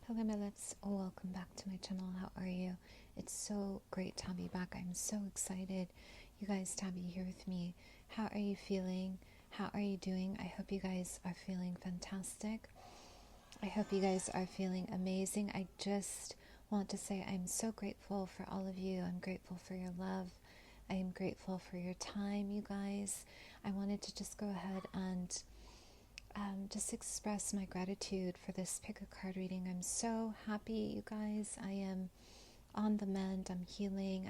Hello my loves, welcome back to my channel. How are you? It's so great to have you back. I'm so excited you guys to have you here with me. How are you feeling? How are you doing? I hope you guys are feeling fantastic. I hope you guys are feeling amazing. I just want to say I'm so grateful for all of you. I'm grateful for your love. I am grateful for your time, you guys. I wanted to just go ahead and just express my gratitude for this pick a card reading. I'm so happy, you guys. I am on the mend. I'm healing.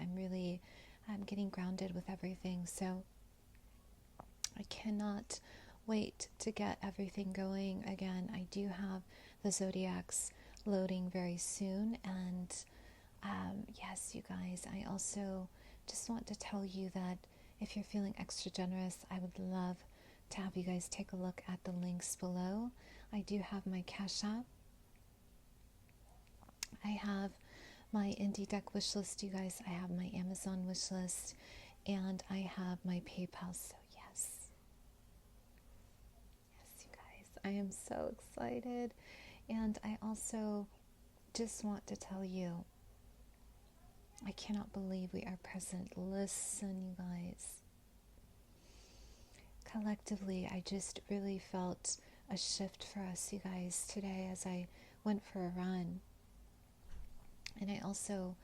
I'm getting grounded with everything. So I cannot wait to get everything going again. I do have the zodiacs loading very soon. And yes, you guys, I also just want to tell you that if you're feeling extra generous, I would love to have you guys take a look at the links below. I do have my Cash App. I have my Indie Deck wish list, you guys. I have my Amazon wish list, and I have my PayPal. So yes, you guys, I am so excited. And I also just want to tell you, I cannot believe we are present. Listen, you guys. Collectively, I just really felt a shift for us, you guys, today as I went for a run. And I also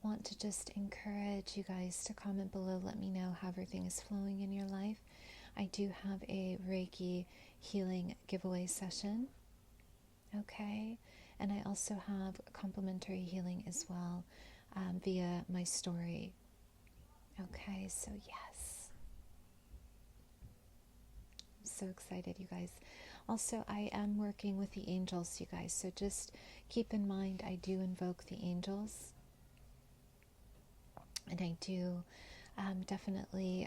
want to just encourage you guys to comment below. Let me know how everything is flowing in your life. I do have a Reiki healing giveaway session. Okay. And I also have complimentary healing as well via my story. Okay. So yes. I'm so excited, you guys. Also, I am working with the angels, you guys. So just keep in mind, I do invoke the angels. And I do definitely,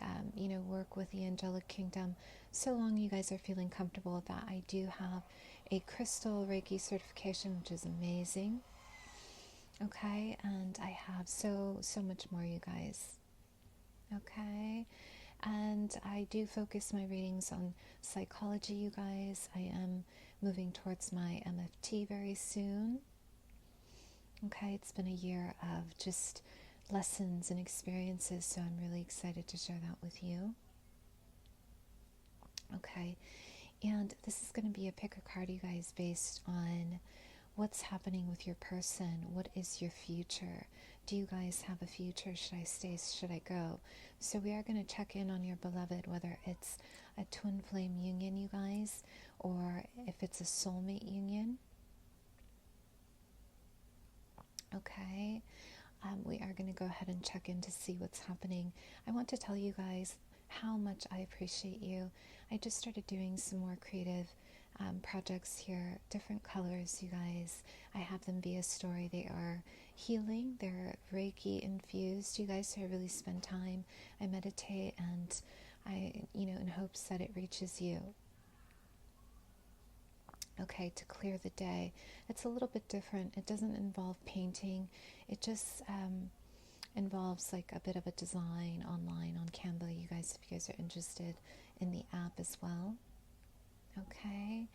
work with the angelic kingdom. So long you guys are feeling comfortable with that. I do have a crystal Reiki certification, which is amazing. Okay, and I have so much more, you guys. Okay, and I do focus my readings on psychology, you guys. I am moving towards my MFT very soon. Okay, it's been a year of just lessons and experiences, so I'm really excited to share that with you. Okay, and this is going to be a pick a card, you guys, based on what's happening with your person. What is your future? Do you guys have a future? Should I stay? Should I go? So we are going to check in on your beloved, whether it's a twin flame union, you guys, or if it's a soulmate union. Okay, we are going to go ahead and check in to see what's happening. I want to tell you guys how much I appreciate you. I just started doing some more creative projects here, different colors, you guys. I have them via story. They are healing, they're Reiki infused, you guys, so I really spend time. I meditate, and I, in hopes that it reaches you. Okay, to clear the day. It's a little bit different. It doesn't involve painting. It just involves like a bit of a design online on Canva, you guys, if you guys are interested in the app as well. Okay,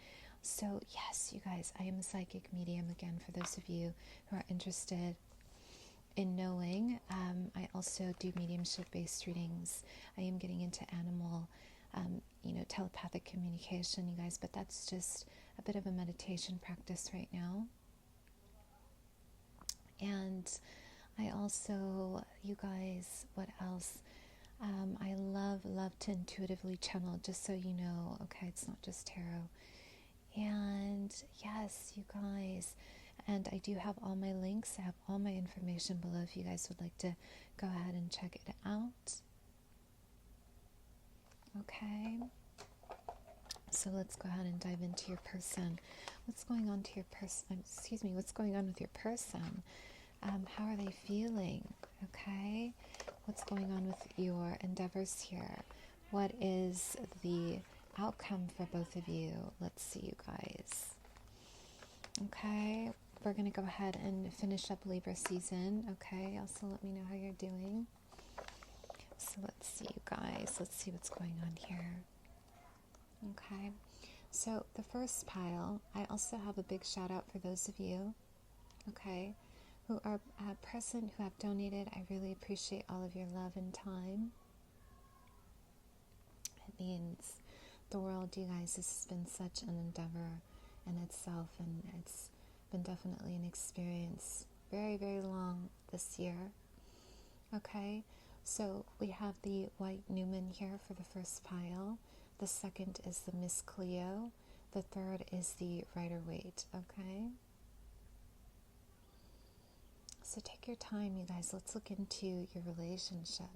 so yes, you guys, I am a psychic medium again, for those of you who are interested in knowing. I also do mediumship based readings. I am getting into animal telepathic communication, you guys, but that's just a bit of a meditation practice right now. And I also, you guys, what else? I love to intuitively channel, just so you know. Okay, it's not just tarot. And yes, you guys, and I do have all my links. I have all my information below if you guys would like to go ahead and check it out. Okay, so let's go ahead and dive into your person. What's going on to your person? Excuse me, what's going on with your person? How are they feeling? Okay, what's going on with your endeavors here? What is the outcome for both of you? Let's see, you guys. Okay, we're going to go ahead and finish up Libra season. Okay, also let me know how you're doing. So let's see, you guys. Let's see what's going on here. Okay, so the first pile, I also have a big shout out for those of you okay, who are present, who have donated. I really appreciate all of your love and time. It means the world, you guys. This has been such an endeavor in itself, and it's been definitely an experience very, very long this year. Okay, so we have the White Newman here for the first pile. The second is the Miss Cleo. The third is the Rider-Waite, okay? So take your time, you guys. Let's look into your relationship.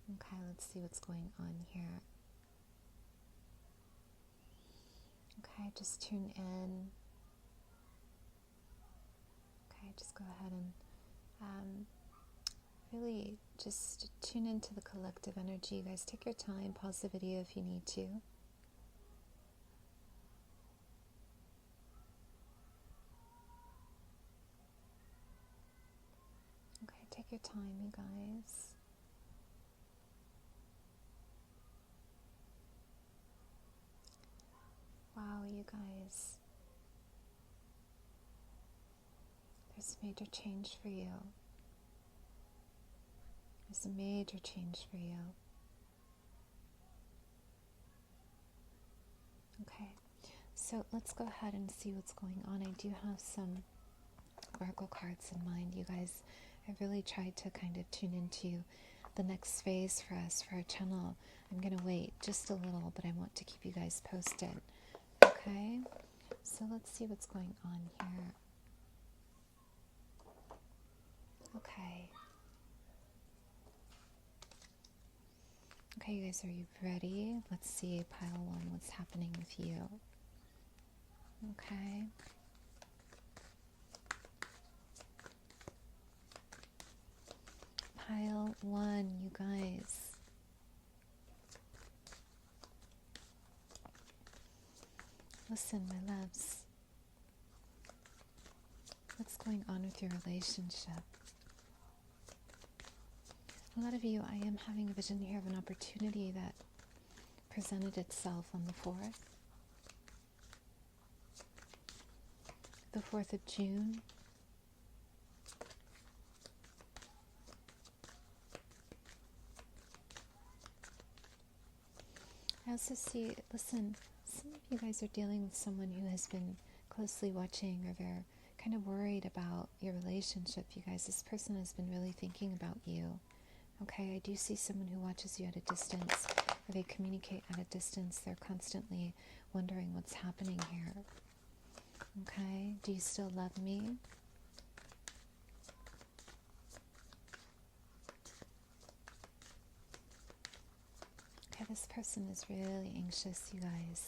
Okay, let's see what's going on here. Okay, just tune in. Okay, just go ahead and really just tune into the collective energy. You guys, take your time. Pause the video if you need to. Okay, take your time, you guys. Wow, you guys. There's major change for you. There's a major change for you. Okay, so let's go ahead and see what's going on. I do have some oracle cards in mind, you guys. I really tried to kind of tune into the next phase for us, for our channel. I'm going to wait just a little, but I want to keep you guys posted. Okay, so let's see what's going on here. Okay. Okay, you guys, are you ready? Let's see, pile 1, what's happening with you. Okay. Pile 1, you guys. Listen, my loves. What's going on with your relationship? A lot of you, I am having a vision here of an opportunity that presented itself on the 4th. The 4th of June. I also see, listen, some of you guys are dealing with someone who has been closely watching, or they're kind of worried about your relationship. You guys, this person has been really thinking about you. Okay, I do see someone who watches you at a distance, or they communicate at a distance. They're constantly wondering what's happening here. Okay, do you still love me? Okay, this person is really anxious, you guys.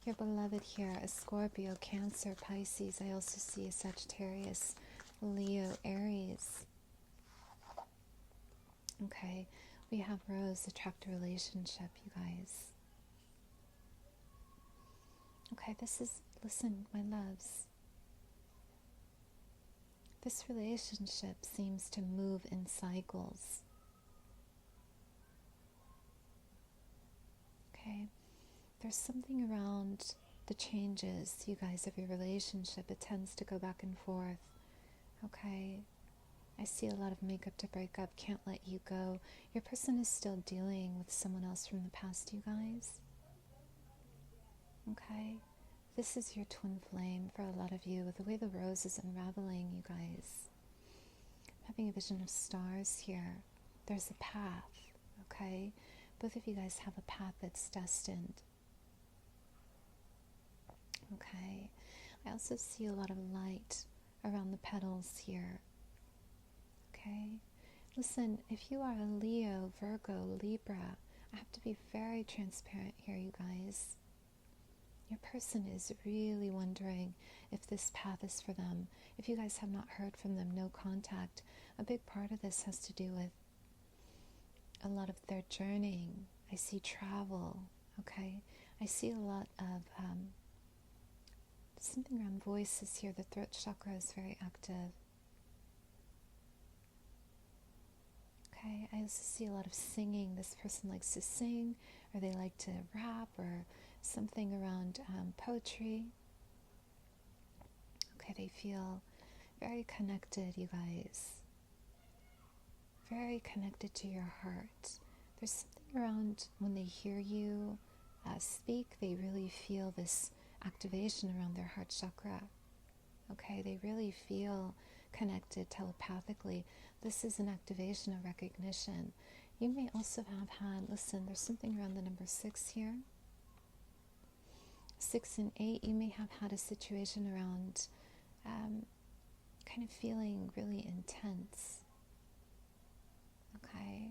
Your beloved here, a Scorpio, Cancer, Pisces. I also see a Sagittarius, Leo, Aries. Okay, we have Rose, attract a relationship, you guys. Okay, this is, listen, my loves. This relationship seems to move in cycles. Okay, there's something around the changes, you guys, of your relationship. It tends to go back and forth. Okay, I see a lot of makeup to break up, can't let you go. Your person is still dealing with someone else from the past, you guys. Okay, this is your twin flame for a lot of you. With the way the rose is unraveling, you guys, I'm having a vision of stars here. There's a path, okay? Both of you guys have a path that's destined. Okay, I also see a lot of light around the petals here. Okay, listen, if you are a Leo, Virgo, Libra, I have to be very transparent here, you guys. Your person is really wondering if this path is for them. If you guys have not heard from them, no contact. A big part of this has to do with a lot of their journeying. I see travel, okay? I see a lot of something around voices here. The throat chakra is very active. Okay, I also see a lot of singing. This person likes to sing, or they like to rap, or something around poetry. Okay, they feel very connected, you guys. Very connected to your heart. There's something around when they hear you speak, they really feel this activation around their heart chakra. Okay, they really feel connected telepathically. This is an activation of recognition. You may also have had, listen, there's something around the number 6 here. 6 and 8, you may have had a situation around kind of feeling really intense. Okay.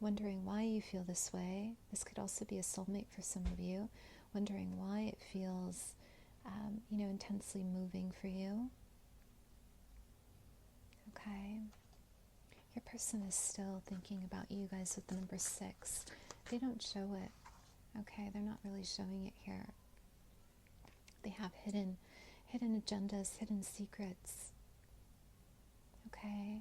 Wondering why you feel this way. This could also be a soulmate for some of you. Wondering why it feels, intensely moving for you. Okay. Your person is still thinking about you guys with the number 6. They don't show it. Okay, they're not really showing it here. They have hidden agendas, hidden secrets. Okay.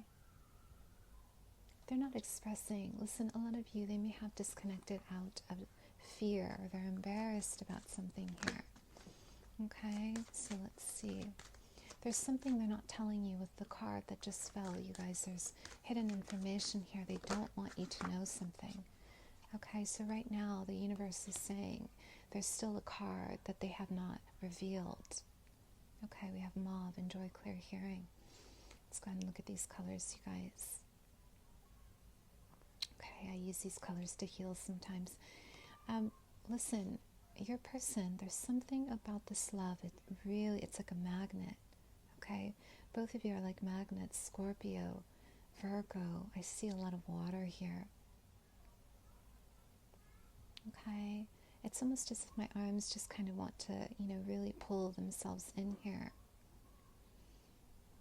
They're not expressing. Listen, a lot of you, they may have disconnected out of fear, or they're embarrassed about something here. Okay, so let's see. There's something they're not telling you with the card that just fell, you guys. There's hidden information here. They don't want you to know something. Okay, so right now the universe is saying there's still a card that they have not revealed. Okay, we have mauve, enjoy clear hearing. Let's go ahead and look at these colors, you guys. Okay, I use these colors to heal sometimes. Listen, your person, there's something about this love. It's like a magnet. Okay, both of you are like magnets. Scorpio, Virgo. I see a lot of water here. Okay, it's almost as if my arms just kind of want to, really pull themselves in here.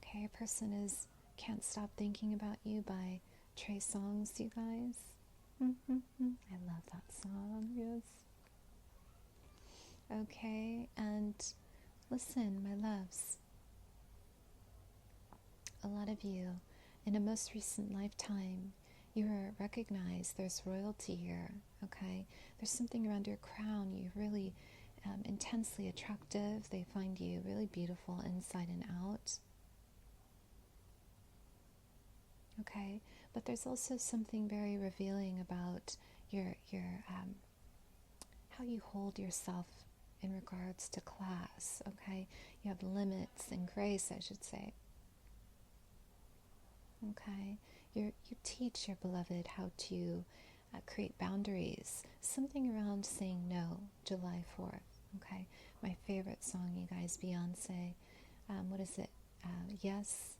Okay, a person Can't Stop Thinking About You by Trey Songz, you guys. I love that song, yes. Okay, and listen, my loves. A lot of you, in a most recent lifetime, you are recognized. There's royalty here, okay? There's something around your crown. You're really intensely attractive. They find you really beautiful inside and out. Okay, but there's also something very revealing about your how you hold yourself in regards to class. Okay, you have limits and grace, I should say. Okay, you teach your beloved how to create boundaries. Something around saying no. July 4th. Okay, my favorite song, you guys, Beyonce. What is it? Yes.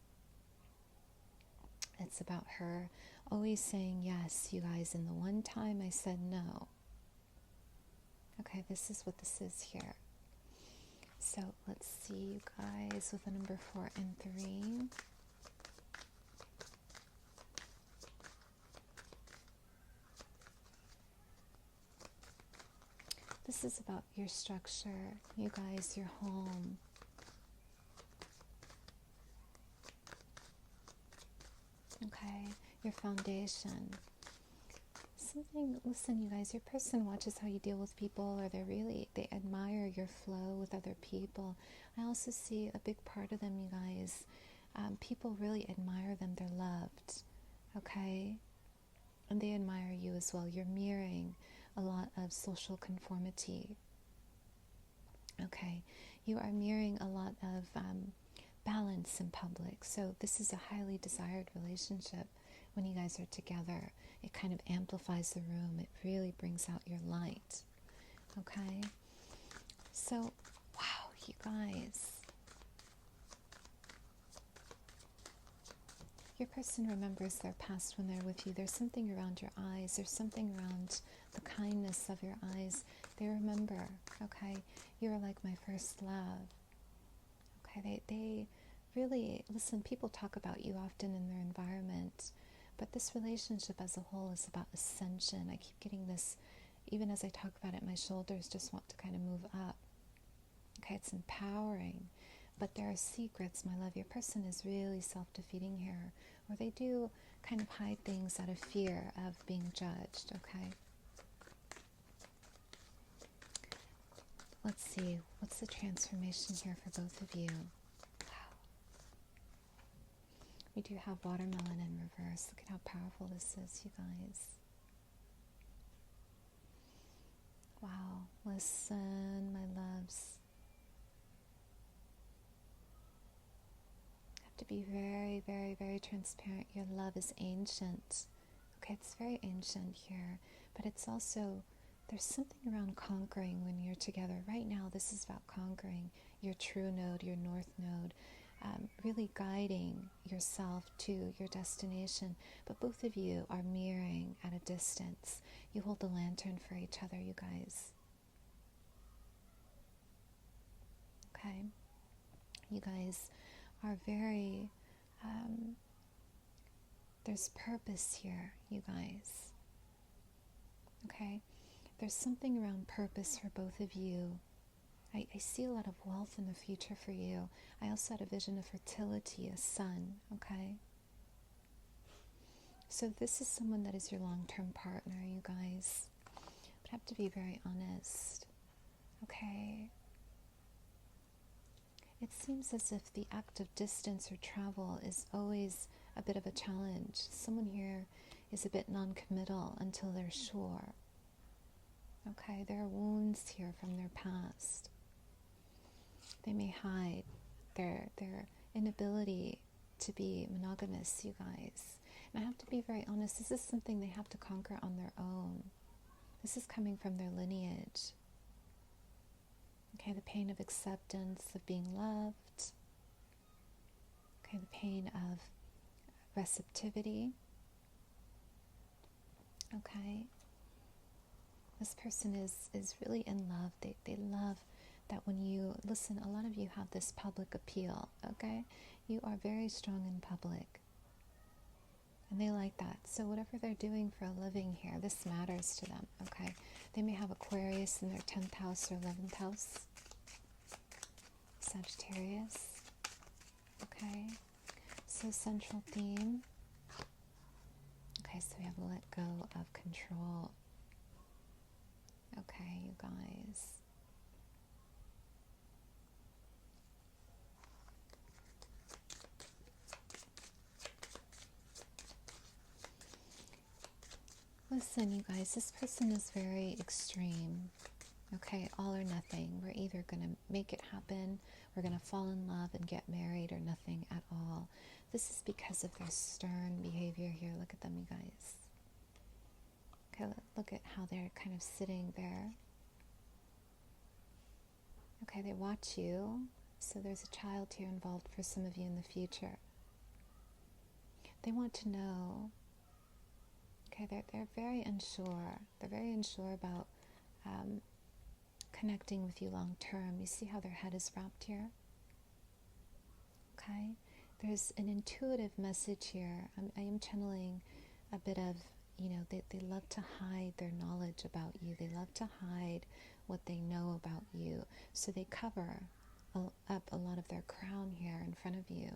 It's about her always saying yes, you guys, and the one time I said no. Okay, this is what this is here. So let's see, you guys, with the number 4 and 3. This is about your structure, you guys, your home. Okay, your foundation. Listen, you guys, your person watches how you deal with people, or they admire your flow with other people. I also see a big part of them, you guys. People really admire them. They're loved, okay? And they admire you as well. You're mirroring a lot of social conformity, okay? You are mirroring a lot of balance in public. So this is a highly desired relationship. When you guys are together, it kind of amplifies the room. It really brings out your light. Okay? So, wow, you guys. Your person remembers their past when they're with you. There's something around your eyes. There's something around the kindness of your eyes. They remember, okay? You're like my first love. Okay, they really, listen, people talk about you often in their environment, but this relationship as a whole is about ascension. I keep getting this, even as I talk about it, my shoulders just want to kind of move up. Okay, it's empowering, but there are secrets, my love. Your person is really self-defeating here, or they do kind of hide things out of fear of being judged, okay? Let's see, what's the transformation here for both of you? Wow. We do have watermelon in reverse. Look at how powerful this is, you guys. Wow, listen, my loves. Have to be very, very, very transparent. Your love is ancient. Okay, it's very ancient here, but it's also, there's something around conquering when you're together. Right now, this is about conquering your true node, your north node, really guiding yourself to your destination. But both of you are mirroring at a distance. You hold the lantern for each other, you guys. Okay? You guys are very, there's purpose here, you guys. Okay? There's something around purpose for both of you. I see a lot of wealth in the future for you. I also had a vision of fertility, a son, okay? So this is someone that is your long-term partner, you guys. But I have to be very honest, okay? It seems as if the act of distance or travel is always a bit of a challenge. Someone here is a bit non-committal until they're sure. Okay, there are wounds here from their past. They may hide their inability to be monogamous, you guys. And I have to be very honest, this is something they have to conquer on their own. This is coming from their lineage. Okay, the pain of acceptance, of being loved. Okay, the pain of receptivity. Okay. This person is really in love. They love that when you listen, a lot of you have this public appeal, okay? You are very strong in public. And they like that. So whatever they're doing for a living here, this matters to them, okay? They may have Aquarius in their 10th house or 11th house. Sagittarius. Okay? So central theme. Okay, so we have let go of control. Okay, you guys. Listen, you guys, this person is very extreme. Okay, all or nothing. We're either going to make it happen, we're going to fall in love and get married, or nothing at all. This is because of their stern behavior here. Look at them, you guys. Okay, look at how they're kind of sitting there. Okay, they watch you. So there's a child here involved for some of you in the future. They want to know. Okay, they're very unsure. They're very unsure about connecting with you long term. You see how their head is wrapped here? Okay, there's an intuitive message here. I am channeling a bit of, you know, they love to hide their knowledge about you. They love to hide what they know about you. So they cover up a lot of their crown here in front of you.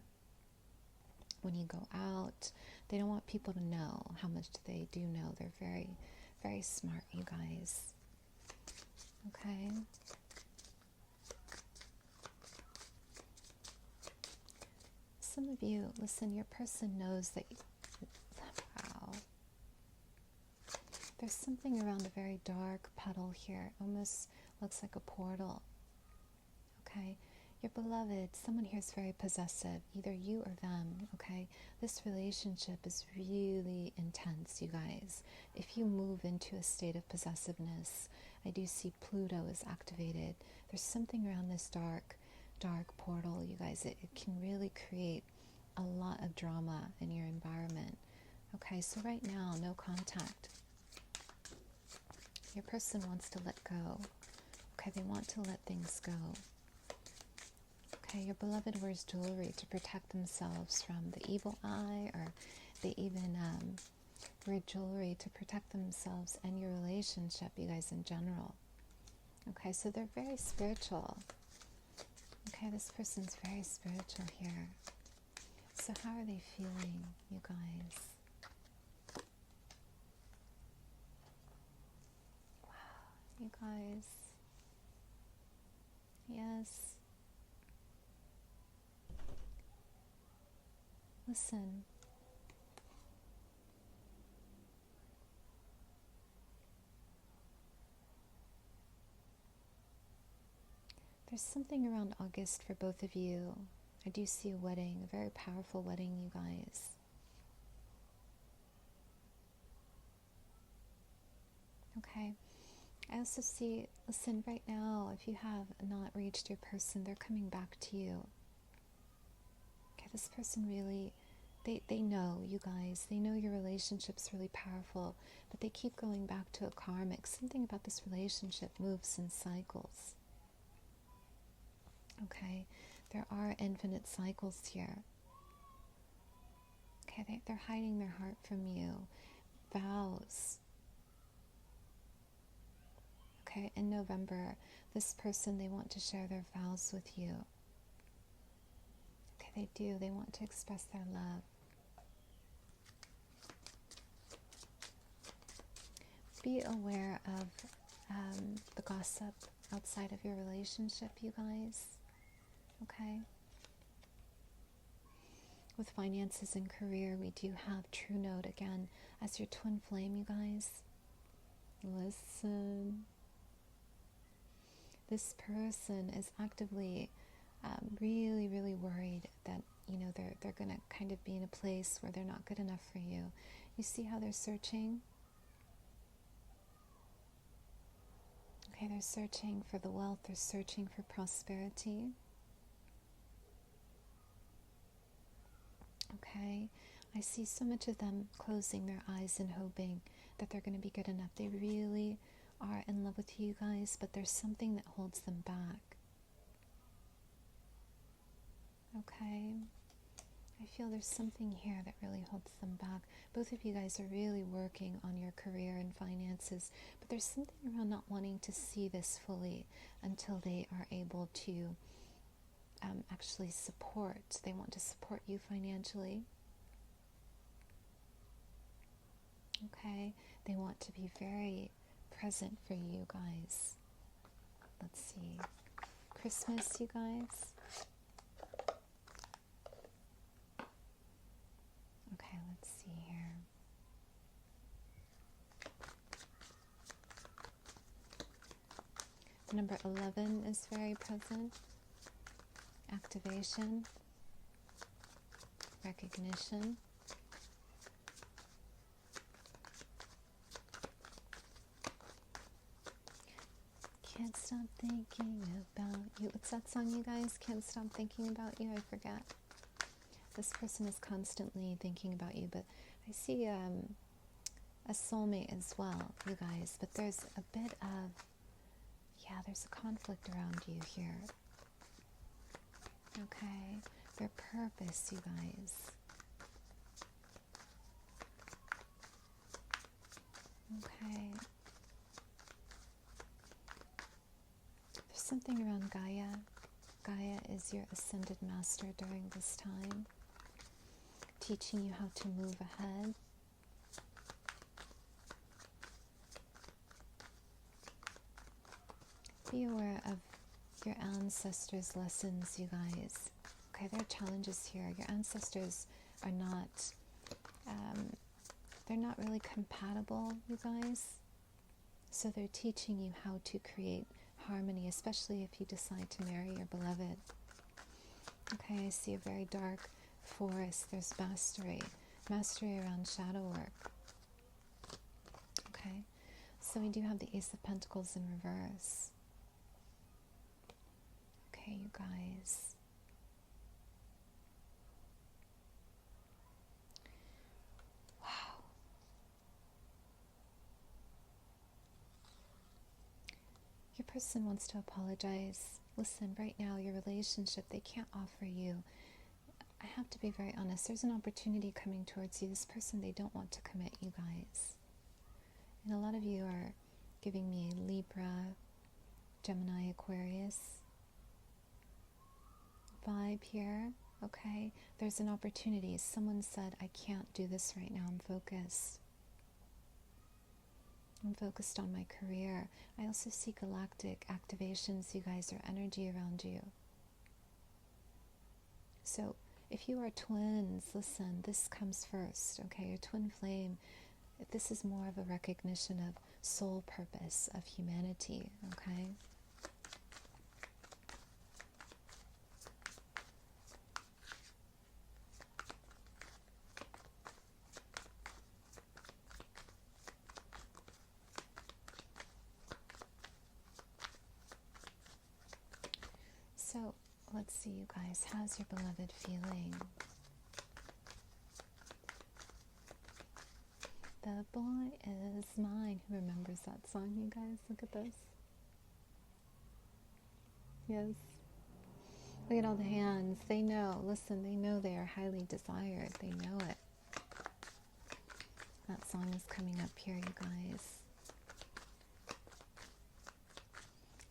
When you go out, they don't want people to know how much they do know. They're very, very smart, you guys. Okay? Some of you, listen, your person knows that wow. There's something around a very dark puddle here. It almost looks like a portal. Okay? Your beloved, someone here is very possessive, either you or them, okay? This relationship is really intense, you guys. If you move into a state of possessiveness, I do see Pluto is activated. There's something around this dark portal, you guys. It can really create a lot of drama in your environment. Okay, so right now, no contact. Your person wants to let go. Okay, they want to let things go. Okay, your beloved wears jewelry to protect themselves from the evil eye, or they even wear jewelry to protect themselves and your relationship, you guys, in general. Okay, so they're very spiritual. Okay, this person's very spiritual here. So how are they feeling, you guys? guys. Yes. Listen. There's something around August for both of you. I do see a wedding, a very powerful wedding, you guys. Okay. I also see, listen, right now, if you have not reached your person, they're coming back to you. Okay, this person really, they know, you guys, they know your relationship's really powerful, but they keep going back to a karmic. Something about this relationship moves in cycles. Okay, there are infinite cycles here. Okay, they're hiding their heart from you. Vows. Okay, in November, this person, they want to share their vows with you. Okay, they do. They want to express their love. Be aware of the gossip outside of your relationship, you guys. Okay? With finances and career, we do have True Note again as your twin flame, you guys. Listen. This person is actively really, really worried that, you know, they're going to kind of be in a place where they're not good enough for you. You see how they're searching? Okay, they're searching for the wealth. They're searching for prosperity. Okay, I see so much of them closing their eyes and hoping that they're going to be good enough. They really are in love with you guys, but there's something that holds them back. Okay, I feel there's something here that really holds them back. Both of you guys are really working on your career and finances, but there's something around not wanting to see this fully until they are able to actually support. They want to support you financially. Okay, they want to be very present for you guys. Let's see. Christmas, you guys. Okay, let's see here. The number 11 is very present. Activation, recognition. Can't stop thinking about you. What's that song, you guys? Can't stop thinking about you. I forget. This person is constantly thinking about you, but I see a soulmate as well, you guys. But there's a bit of, yeah, there's a conflict around you here. Okay, their purpose, you guys. Okay. There's something around Gaia. Gaia is your ascended master during this time, teaching you how to move ahead. Be aware of your ancestors' lessons, you guys. Okay, there are challenges here. Your ancestors are not, they're not really compatible, you guys. So they're teaching you how to create harmony, especially if you decide to marry your beloved. Okay, I see a very dark forest. There's mastery around shadow work. Okay, so we do have the Ace of Pentacles in reverse. Okay, you guys. Wow. Your person wants to apologize. Listen, right now, your relationship, they can't offer you. I have to be very honest. There's an opportunity coming towards you. This person, they don't want to commit, you guys. And a lot of you are giving me Libra, Gemini, Aquarius vibe here. Okay, there's an opportunity. Someone said, I can't do this right now, I'm focused. I'm focused on my career. I also see galactic activations, you guys, or energy around you. So if you are twins, listen, this comes first, okay? Your twin flame, this is more of a recognition of soul purpose, of humanity, okay? So let's see, you guys, how's your beloved feeling? The boy is mine. Who remembers that song, you guys? Look at this. Yes. Look at all the hands. They know. Listen, they know they are highly desired. They know it. That song is coming up here, you guys.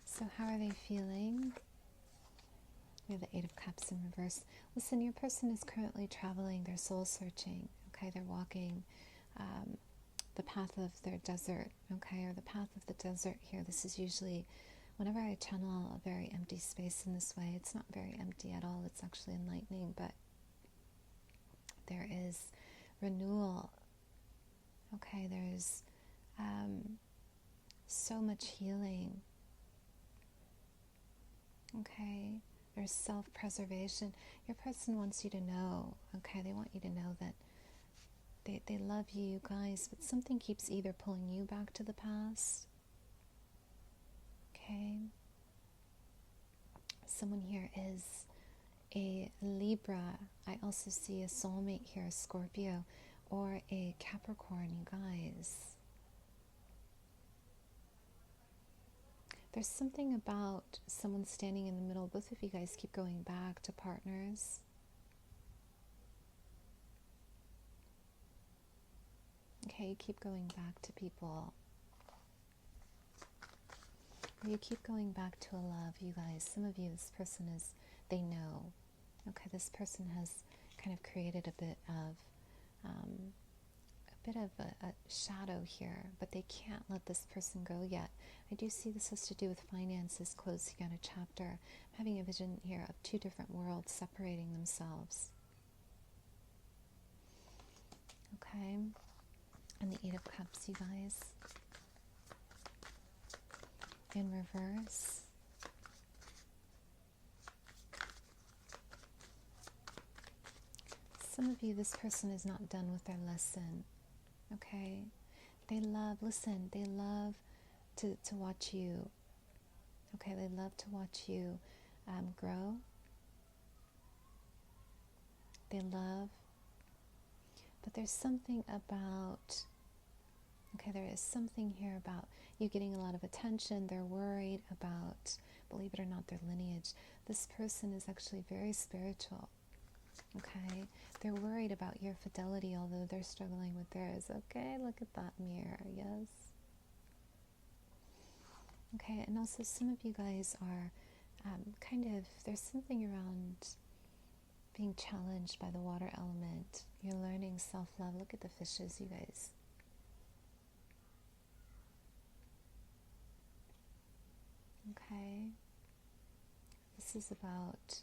So how are they feeling? We have the Eight of Cups in reverse. Listen, your person is currently traveling. They're soul searching. Okay, they're walking the path of their desert. Okay, or the path of the desert here. This is usually, whenever I channel a very empty space in this way, it's not very empty at all. It's actually enlightening, but there is renewal. Okay, there's so much healing. Okay, there's self-preservation. Your person wants you to know, okay, they want you to know that they love you, you guys, but something keeps either pulling you back to the past. Okay. Someone here is a Libra. I also see a soulmate here, a Scorpio, or a Capricorn, you guys. There's something about someone standing in the middle. Both of you guys keep going back to partners. Okay, you keep going back to people. You keep going back to a love, you guys. Some of you, this person is, they know. Okay, this person has kind of created a bit of a shadow here, but they can't let this person go yet. I do see this has to do with finances, closing out a chapter. I'm having a vision here of two different worlds separating themselves. Okay, and the Eight of Cups, you guys. In reverse. Some of you, this person is not done with their lesson. Okay, they love, listen, they love to watch you. Okay, they love to watch you grow. They love, but there's something about, okay, there is something here about you getting a lot of attention. They're worried about, believe it or not, their lineage. This person is actually very spiritual. Okay, they're worried about your fidelity, although they're struggling with theirs. Okay, look at that mirror, yes. Okay, and also some of you guys are there's something around being challenged by the water element. You're learning self-love. Look at the fishes, you guys. Okay, this is about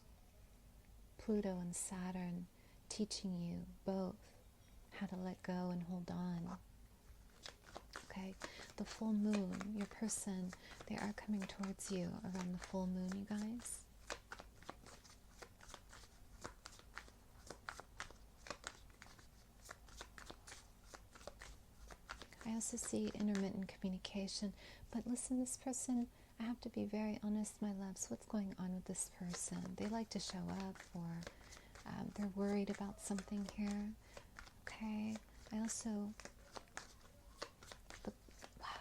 Pluto and Saturn teaching you both how to let go and hold on. Okay, the full moon, your person, they are coming towards you around the full moon, you guys. I also see intermittent communication, but listen, this person, I have to be very honest, my loves, what's going on with this person? They like to show up, or they're worried about something here. Okay, I also, wow,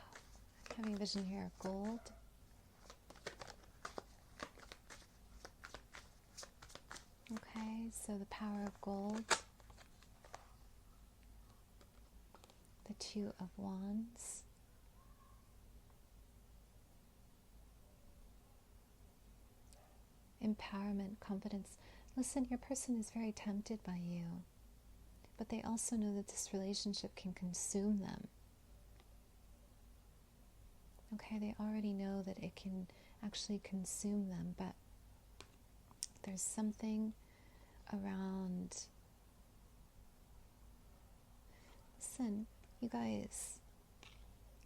I'm having a vision here of gold. Okay, so the power of gold. The Two of Wands. Empowerment, confidence. Listen, your person is very tempted by you, but they also know that this relationship can consume them. Okay, they already know that it can actually consume them, but there's something around. Listen, you guys,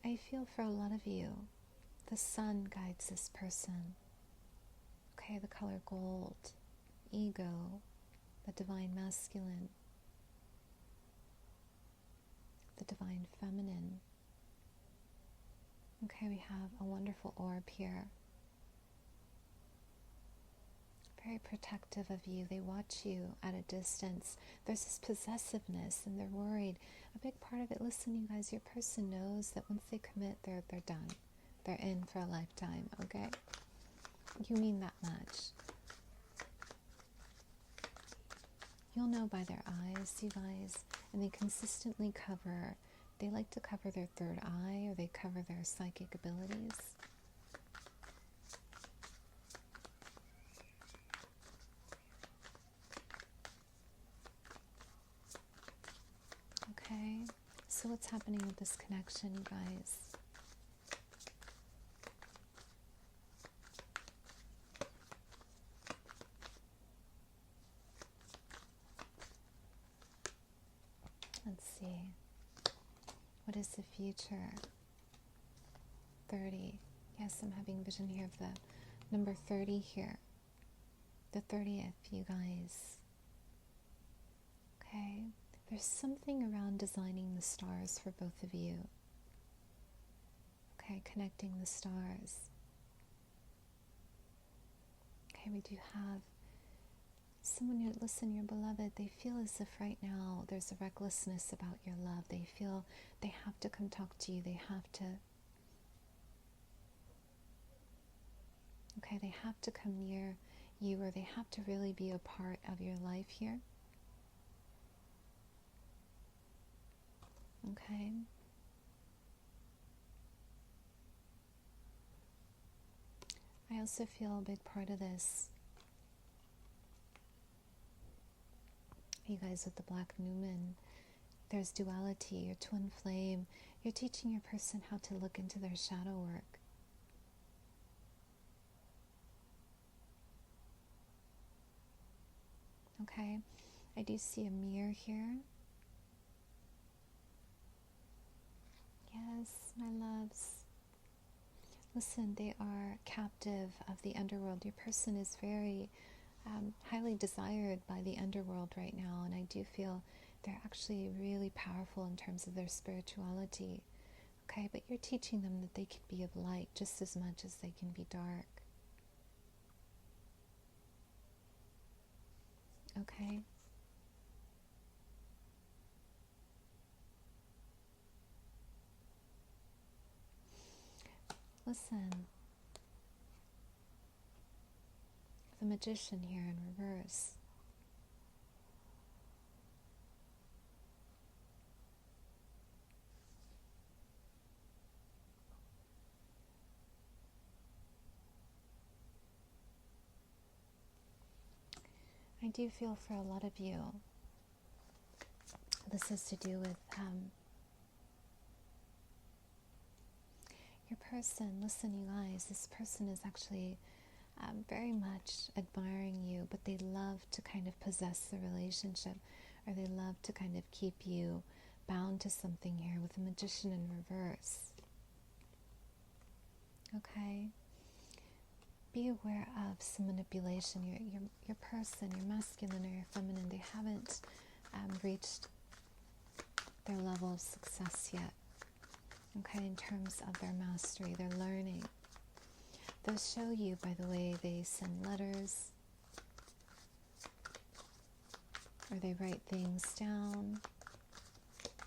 I feel for a lot of you, the sun guides this person. Okay, the color gold, ego, the divine masculine, the divine feminine. Okay, we have a wonderful orb here. Very protective of you. They watch you at a distance. There's this possessiveness and they're worried. A big part of it, listen, you guys, your person knows that once they commit, they're done. They're in for a lifetime, okay? You mean that much. You'll know by their eyes, you guys, and they consistently cover. They like to cover their third eye, or they cover their psychic abilities. Okay, so what's happening with this connection, you guys? Let's see. What is the future? 30. Yes, I'm having vision here of the number 30 here. The 30th, you guys. Okay. There's something around designing the stars for both of you. Okay, connecting the stars. Okay, we do have someone, listen, your beloved, they feel as if right now there's a recklessness about your love. They feel they have to come talk to you. They have to, okay, they have to come near you, or they have to really be a part of your life here. Okay. I also feel a big part of this, you guys, with the Black New Moon, there's duality, your twin flame. You're teaching your person how to look into their shadow work. Okay, I do see a mirror here. Yes, my loves. Listen, they are captive of the underworld. Your person is very highly desired by the underworld right now, and I do feel they're actually really powerful in terms of their spirituality. Okay, but you're teaching them that they can be of light just as much as they can be dark. Okay? Listen, the Magician here in reverse. I do feel for a lot of you, this has to do with your person. Listen, you guys, this person is actually very much admiring you, but they love to kind of possess the relationship, or they love to kind of keep you bound to something here with the Magician in reverse. Okay? Be aware of some manipulation. Your person, your masculine or your feminine, they haven't reached their level of success yet. Okay, in terms of their mastery, their learning. They'll show you by the way they send letters, or they write things down.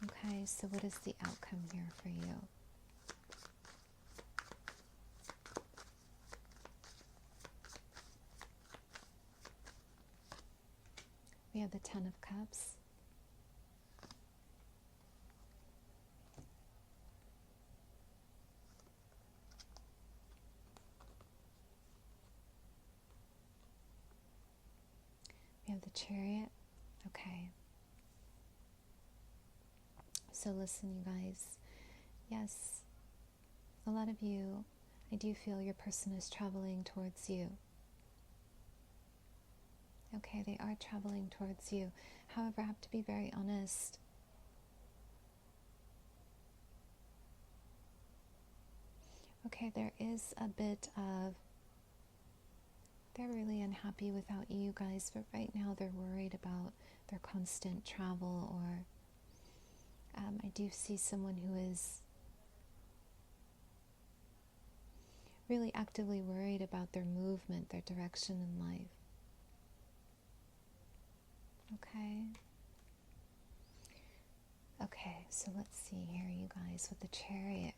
Okay, so what is the outcome here for you? We have the Ten of Cups. We have the Chariot. Okay. So listen, you guys. Yes, A lot of you, I do feel your person is traveling towards you. Okay, they are traveling towards you. However, I have to be very honest. Okay, there is a bit of, they're really unhappy without you guys, but right now they're worried about their constant travel, or I do see someone who is really actively worried about their movement, their direction in life. Okay. Okay, so let's see here, you guys, with the Chariot.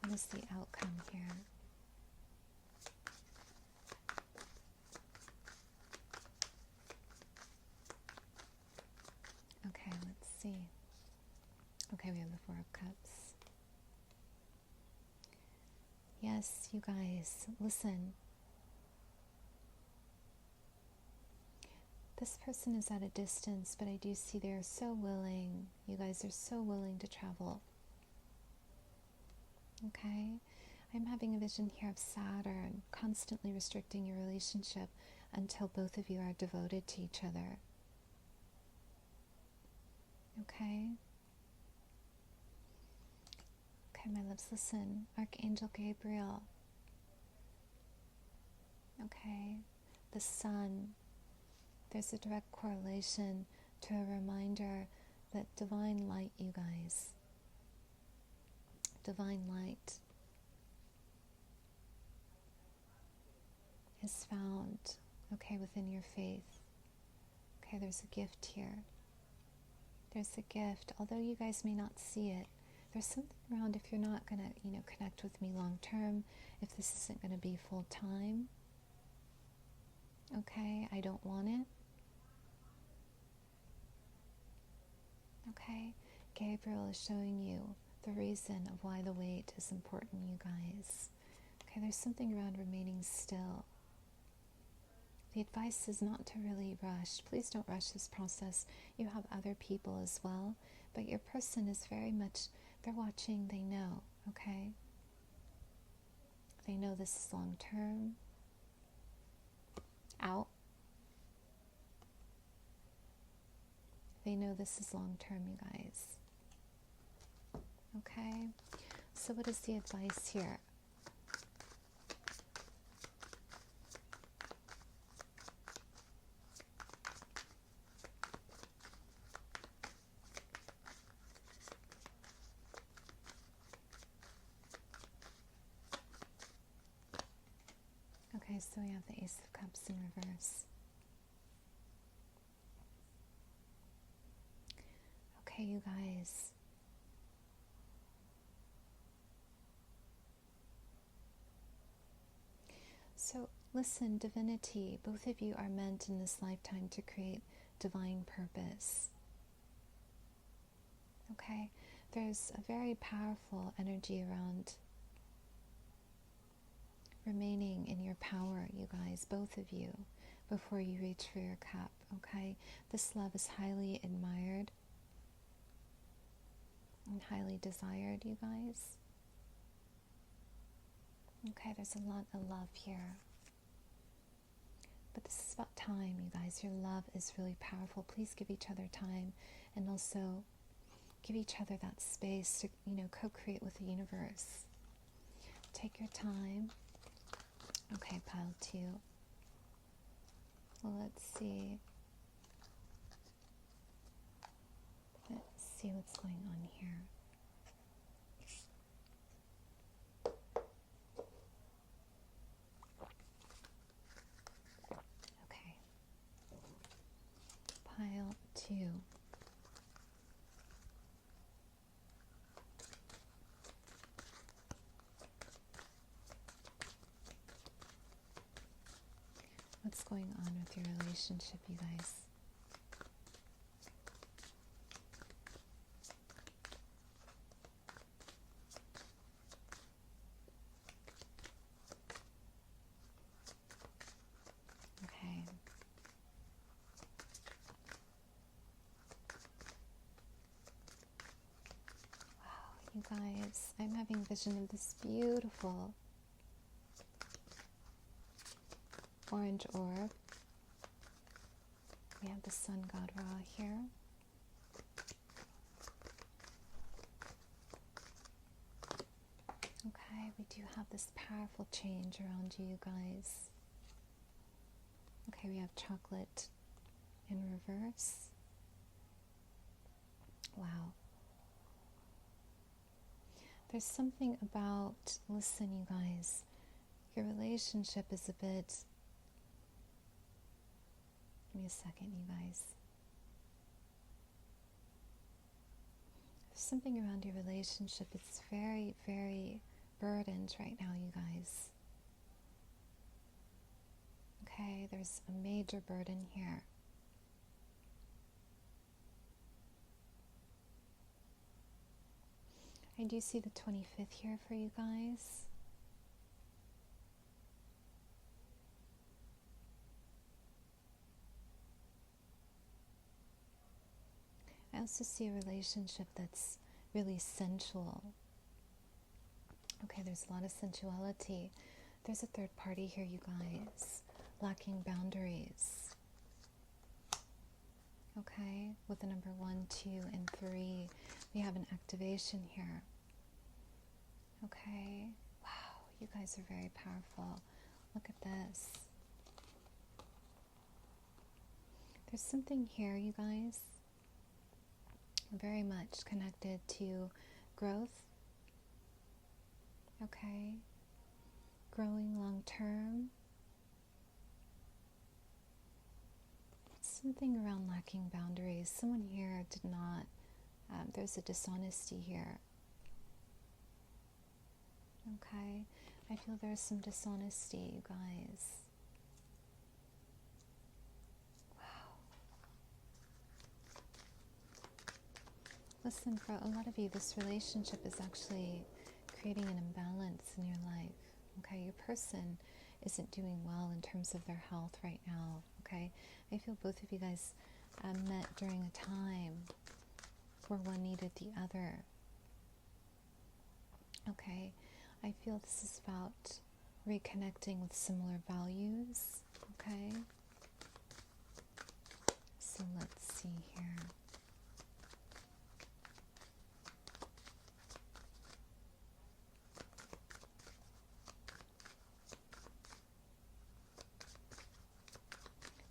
What is the outcome here? Okay, let's see. Okay, we have the Four of Cups. Yes, you guys, listen. This person is at a distance, but I do see they're so willing. You guys are so willing to travel. Okay? I'm having a vision here of Saturn constantly restricting your relationship until both of you are devoted to each other. Okay? Okay, my loves, listen. Archangel Gabriel. Okay? The Sun. There's a direct correlation to a reminder that divine light, you guys, divine light is found, okay, within your faith. Okay, there's a gift here. There's a gift. Although you guys may not see it, there's something around if you're not going to, connect with me long term, if this isn't going to be full time. Okay, I don't want it. Okay, Gabriel is showing you the reason of why the wait is important, you guys. Okay, there's something around remaining still. The advice is not to really rush. Please don't rush this process. You have other people as well, but your person is very much, they're watching, they know, okay? They know this is long term. Out. They know this is long term, you guys. Okay? So what is the advice here? Okay, so we have the Ace of Cups in reverse. Okay, you guys. So, listen, divinity, both of you are meant in this lifetime to create divine purpose. Okay? There's a very powerful energy around remaining in your power, you guys, both of you, before you reach for your cup, okay? This love is highly admired and highly desired, you guys. Okay, there's a lot of love here. But this is about time, you guys. Your love is really powerful. Please give each other time, and also give each other that space to, co-create with the universe. Take your time. Okay, pile 2. Well, let's see. Let's see what's going on here. Okay. Pile 2. What's going on with your relationship, you guys? guys, I'm having vision of this beautiful orange orb. We have the sun god Ra here. Okay, we do have this powerful change around you guys. Okay, we have chocolate in reverse. Wow. There's something about, listen you guys, your relationship is a bit, give me a second you guys. There's something around your relationship, it's very, very burdened right now you guys. Okay, there's a major burden here. I do see the 25th here for you guys. I also see a relationship that's really sensual. Okay, there's a lot of sensuality. There's a third party here, you guys, lacking boundaries. Okay, with the number 1, 2, and 3, we have an activation here. Okay, wow, you guys are very powerful. Look at this. There's something here, you guys, very much connected to growth. Okay, growing long term. Something around lacking boundaries. Someone here did not, there's a dishonesty here. Okay, I feel there's some dishonesty, you guys. Wow. Listen, for a lot of you, this relationship is actually creating an imbalance in your life. Okay, your person isn't doing well in terms of their health right now. Okay, I feel both of you guys met during a time where one needed the other. Okay, I feel this is about reconnecting with similar values. Okay, so let's see here.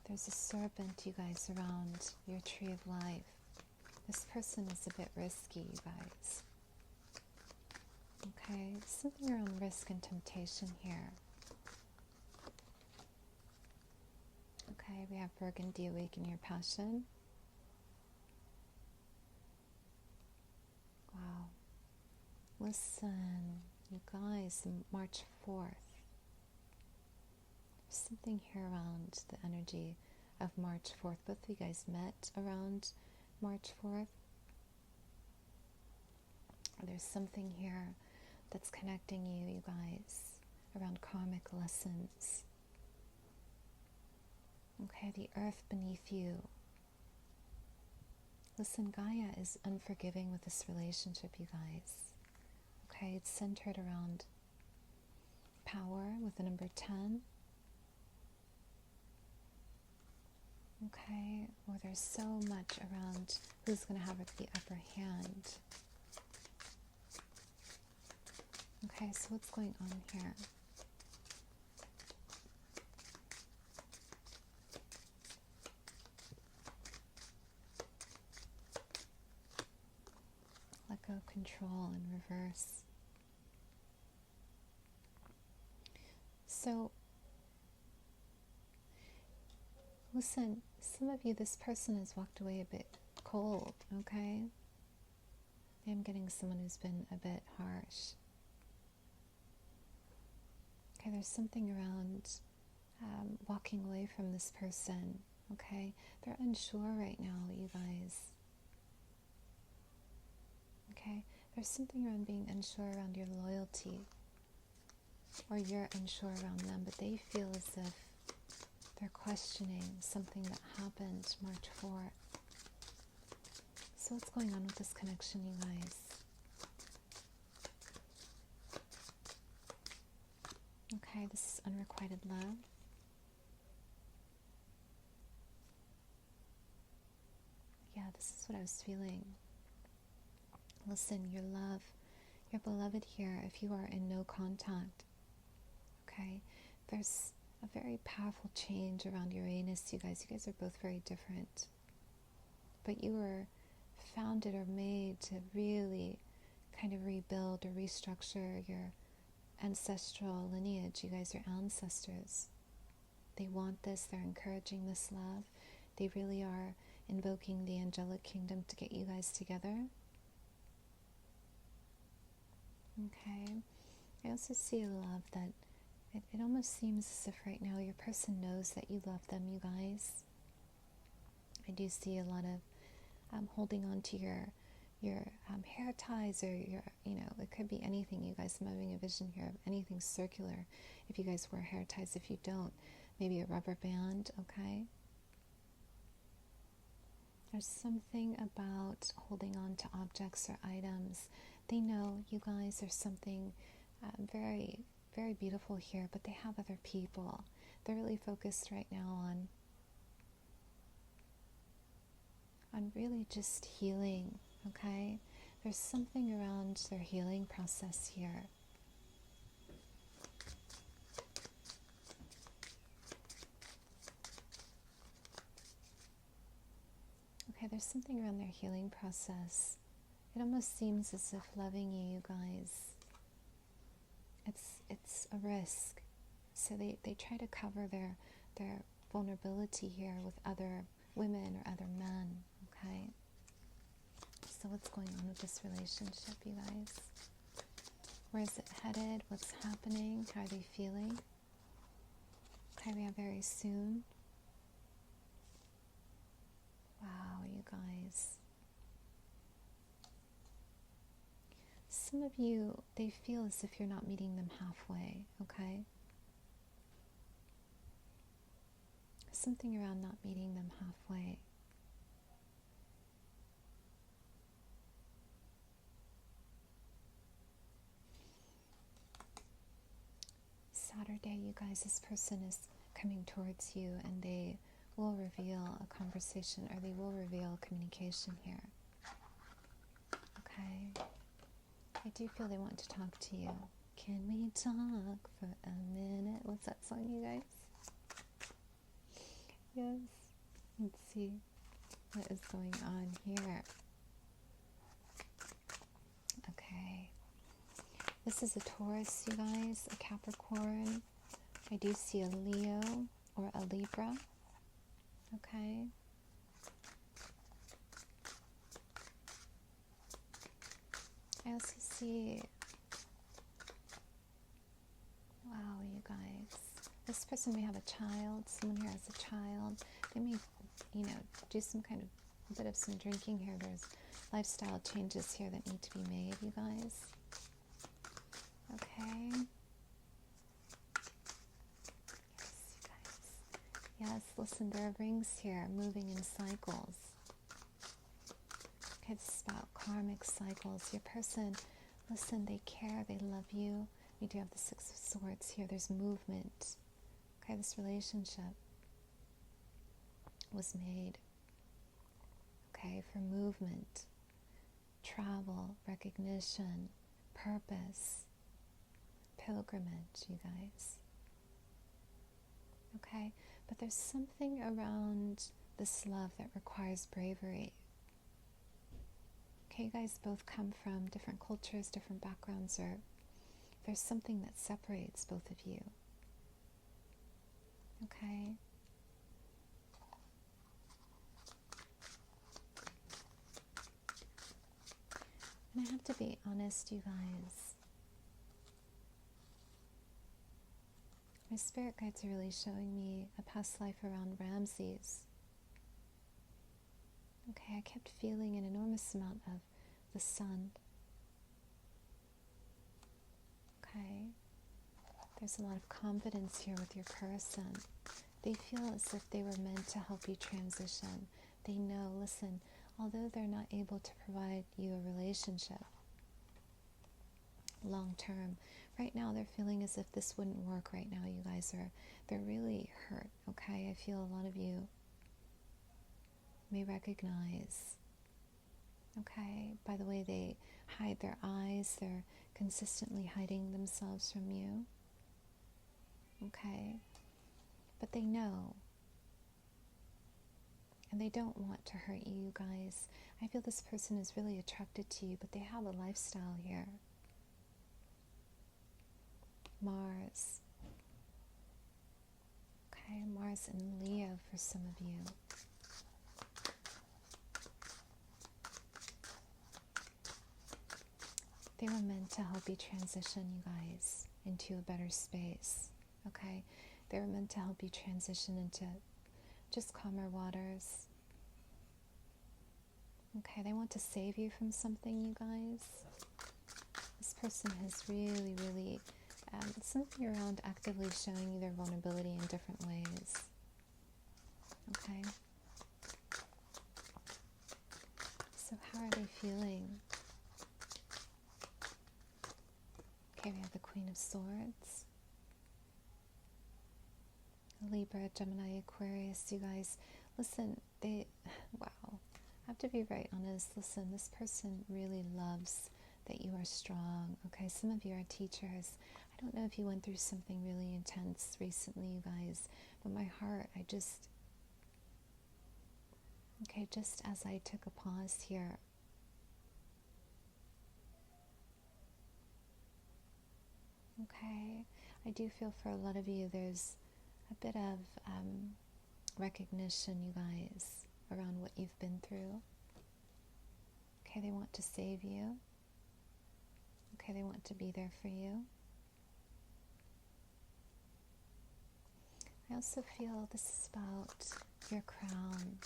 There's a serpent, you guys, around your tree of life. This person is a bit risky, you guys. Okay, something around risk and temptation here. Okay, we have Burgundy, awaken your passion. Wow. Listen, you guys, March 4th. Something here around the energy of March 4th. Both of you guys met around March 4th. There's something here that's connecting you guys, around karmic lessons. Okay, the earth beneath you. Listen, Gaia is unforgiving with this relationship, you guys. Okay, it's centered around power with the number 10. Okay, well, there's so much around who's going to have the upper hand. Okay, so what's going on here? Let go of control in reverse. So, listen, some of you, this person has walked away a bit cold, okay? I'm getting someone who's been a bit harsh. Okay, there's something around walking away from this person, okay? They're unsure right now, you guys. Okay, there's something around being unsure around your loyalty, or you're unsure around them, but they feel as if they're questioning something that happened March 4th. So what's going on with this connection, you guys? Okay, this is unrequited love. Yeah, this is what I was feeling. Listen, your love, your beloved here, if you are in no contact, okay, there's a very powerful change around Uranus, you guys. You guys are both very different. But you were founded or made to really kind of rebuild or restructure your ancestral lineage. You guys are ancestors. They want this. They're encouraging this love. They really are invoking the angelic kingdom to get you guys together. Okay. I also see a love that it almost seems as if right now your person knows that you love them, you guys. I do see a lot of holding on to your hair ties, or your, it could be anything, you guys. I'm having a vision here of anything circular. If you guys wear hair ties, if you don't, maybe a rubber band, okay? There's something about holding on to objects or items. They know, you guys, there's something very, very beautiful here, but they have other people. They're really focused right now on really just healing, okay? There's something around their healing process here. Okay, there's something around their healing process. It almost seems as if loving you, you guys, it's a risk. So they try to cover their vulnerability here with other women or other men, okay? So what's going on with this relationship, you guys? Where is it headed? What's happening? How are they feeling? Okay, we have very soon. Wow, you guys. Some of you, they feel as if you're not meeting them halfway, okay? Something around not meeting them halfway. Saturday, you guys, this person is coming towards you, and they will reveal a conversation, or they will reveal communication here. Okay? I do feel they want to talk to you. Can we talk for a minute? What's that song, you guys? Yes. Let's see what is going on here. Okay. This is a Taurus, you guys, a Capricorn. I do see a Leo or a Libra. Okay. I also see, wow, you guys, this person may have a child. Someone here has a child. They may, do some kind of, a bit of some drinking here. There's lifestyle changes here that need to be made, you guys. Okay. Yes, you guys. Yes, listen, there are rings here moving in cycles. Okay, this is about karmic cycles. Your person, listen, they care, they love you. We do have the Six of Swords here. There's movement. Okay, this relationship was made, okay, for movement, travel, recognition, purpose, pilgrimage, you guys. Okay, but there's something around this love that requires bravery. Okay, you guys both come from different cultures, different backgrounds, or there's something that separates both of you. Okay? And I have to be honest, you guys. My spirit guides are really showing me a past life around Ramses. Okay, I kept feeling an enormous amount of the sun. Okay, there's a lot of confidence here with your person. They feel as if they were meant to help you transition. They know, listen, although they're not able to provide you a relationship long term, right now they're feeling as if this wouldn't work right now. You guys they're really hurt, okay? I feel a lot of you may recognize, okay, by the way they hide their eyes, they're consistently hiding themselves from you, okay? But they know, and they don't want to hurt you, you guys. I feel this person is really attracted to you, but they have a lifestyle here. Mars. Okay, Mars and Leo for some of you. They were meant to help you transition, you guys, into a better space, okay? They were meant to help you transition into just calmer waters. Okay, they want to save you from something, you guys. This person has really, really, something around actively showing you their vulnerability in different ways. Okay? So how are they feeling? Okay, we have the Queen of Swords. Libra, Gemini, Aquarius, you guys, listen, wow, I have to be very honest, listen, this person really loves that you are strong, okay? Some of you are teachers. I don't know if you went through something really intense recently, you guys, but my heart, just as I took a pause here, okay, I do feel for a lot of you, there's a bit of recognition, you guys, around what you've been through. Okay, they want to save you. Okay, they want to be there for you. I also feel this is about your crown.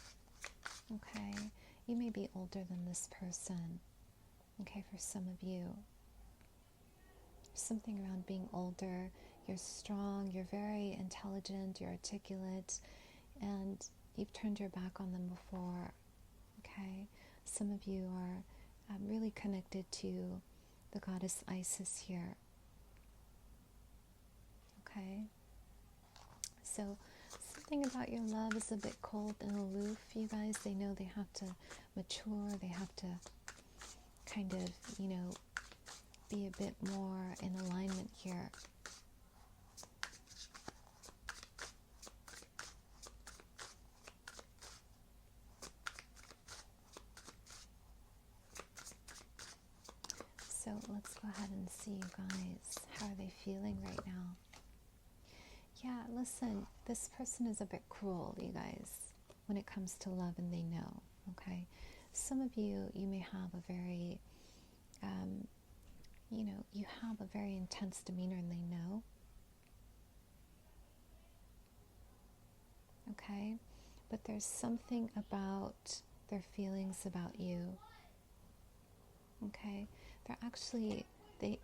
Okay, you may be older than this person. Okay, for some of you. There's something around being older. You're strong, you're very intelligent, you're articulate, and you've turned your back on them before, okay? Some of you are really connected to the goddess Isis here, okay? So something about your love is a bit cold and aloof, you guys. They know they have to mature, they have to kind of, be a bit more in alignment here. So let's go ahead and see, you guys. How are they feeling right now? Yeah, listen, this person is a bit cruel, you guys, when it comes to love, and they know, okay? Some of you, you may have a very, you have a very intense demeanor, and they know. Okay? But there's something about their feelings about you. Okay? They're actually, they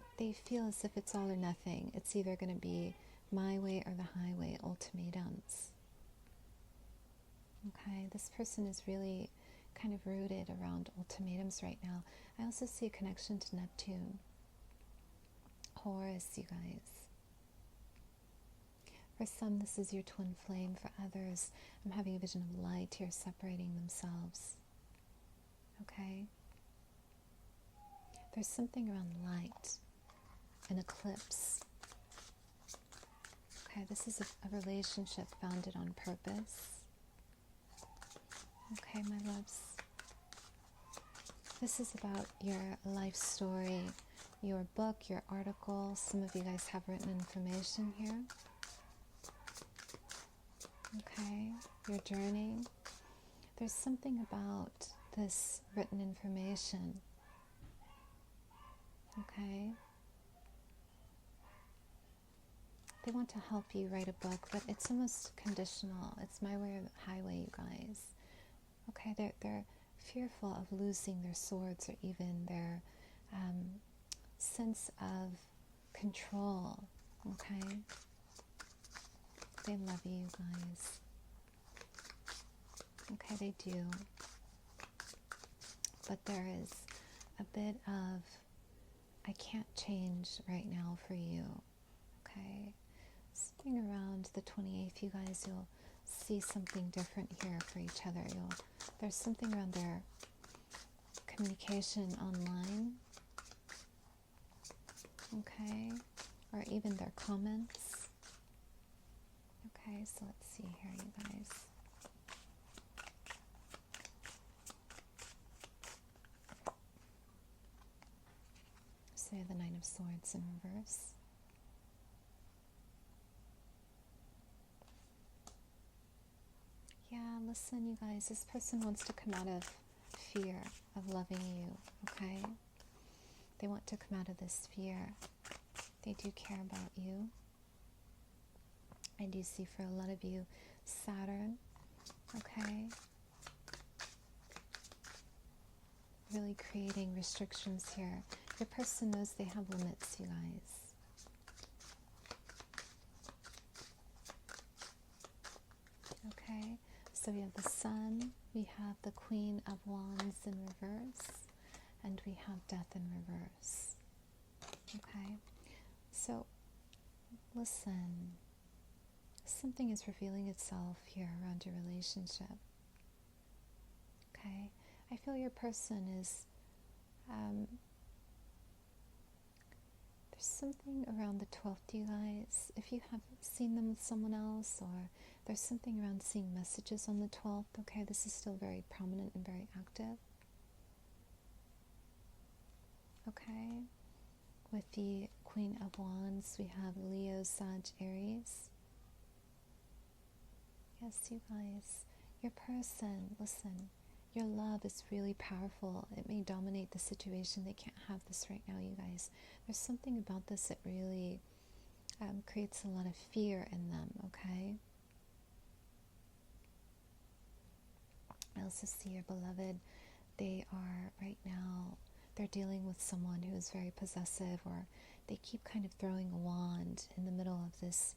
feel as if it's all or nothing. It's either going to be my way or the highway, ultimatums. Okay? This person is really kind of rooted around ultimatums right now. I also see a connection to Neptune. Horus, you guys. For some, this is your twin flame. For others, I'm having a vision of light here separating themselves. Okay? There's something around light, an eclipse. Okay, this is a relationship founded on purpose. Okay, my loves. This is about your life story, your book, your article. Some of you guys have written information here. Okay, your journey. There's something about this written information. Okay. They want to help you write a book, but it's almost conditional. It's my way or the highway, you guys. Okay, they're fearful of losing their swords or even their sense of control. Okay. They love you, guys. Okay, they do. But there is a bit of, I can't change right now for you. Okay? Something around the 28th, you guys, you'll see something different here for each other. There's something around their communication online. Okay? Or even their comments. Okay, so let's see here, you guys. So the Nine of Swords in reverse. Yeah, listen, you guys, this person wants to come out of fear of loving you, okay? They want to come out of this fear. They do care about you. I do see for a lot of you, Saturn, okay? Really creating restrictions here. Your person knows they have limits, you guys. Okay, so we have the Sun, we have the Queen of Wands in reverse, and we have Death in reverse. Okay, so listen, something is revealing itself here around your relationship. Okay, I feel your person is, there's something around the 12th, you guys. If you have seen them with someone else, or there's something around seeing messages on the 12th, okay, this is still very prominent and very active. Okay, with the Queen of Wands, we have Leo, Sag, Aries. Yes, you guys, your person, listen, your love is really powerful. It may dominate the situation. They can't have this right now, you guys. There's something about this that really creates a lot of fear in them, okay? I also see your beloved. They are, right now, they're dealing with someone who is very possessive, or they keep kind of throwing a wand in the middle of this,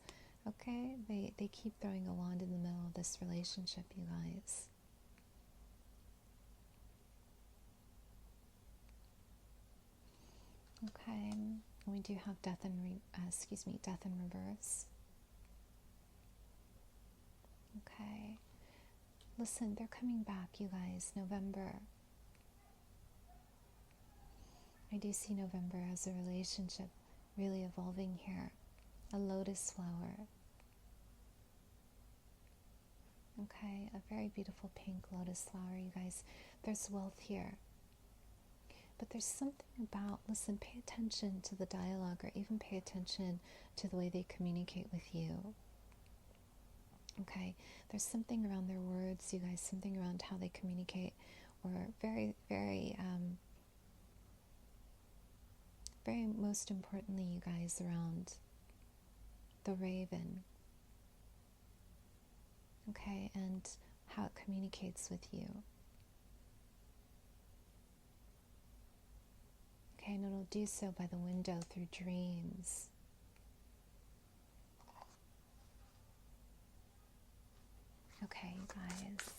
okay? They keep throwing a wand in the middle of this relationship, you guys. Okay, we do have death in reverse. Okay, listen, they're coming back, you guys. November. I do see November as a relationship really evolving here. A lotus flower. Okay, a very beautiful pink lotus flower, you guys. There's wealth here. But there's something about, listen, pay attention to the dialogue, or even pay attention to the way they communicate with you. Okay, there's something around their words, you guys, something around how they communicate, or very, very, very most importantly, you guys, around the raven. Okay, and how it communicates with you. Okay, and it'll do so by the window through dreams. Okay, you guys.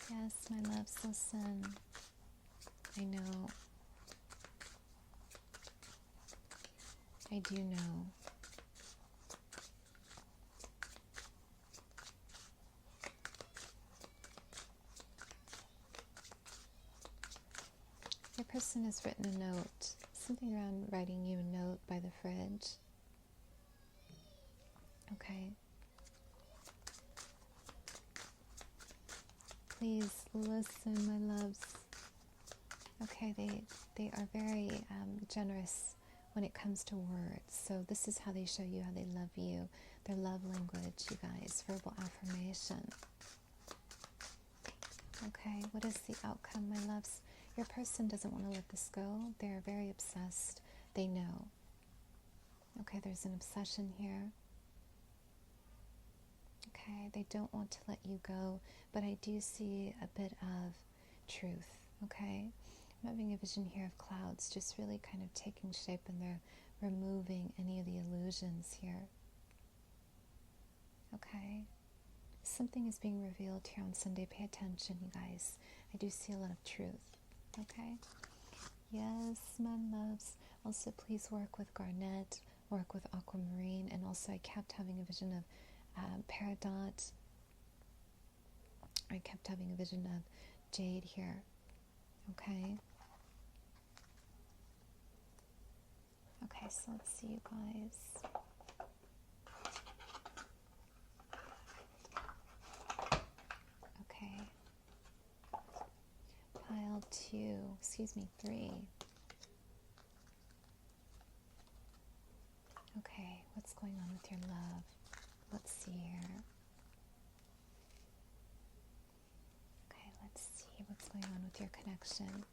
Yes, my loves, listen. I know. I do know. Your person has written a note, something around writing you a note by the fridge. Okay. Please listen, my loves. Okay, they are very generous when it comes to words. So this is how they show you how they love you. Their love language, you guys, verbal affirmation. Okay, what is the outcome, my loves? Your person doesn't want to let this go. They are very obsessed. They know. Okay, there's an obsession here. Okay, they don't want to let you go, but I do see a bit of truth, okay? I'm having a vision here of clouds just really kind of taking shape, and they're removing any of the illusions here. Okay? Something is being revealed here on Sunday. Pay attention, you guys. I do see a lot of truth. Okay? Yes, my loves. Also, please work with garnet, work with aquamarine, and also I kept having a vision of peridot. I kept having a vision of jade here. Okay. Okay, so let's see, you guys. Okay. Pile 3. Okay, what's going on with your love? Let's see here. Okay, let's see what's going on with your connection.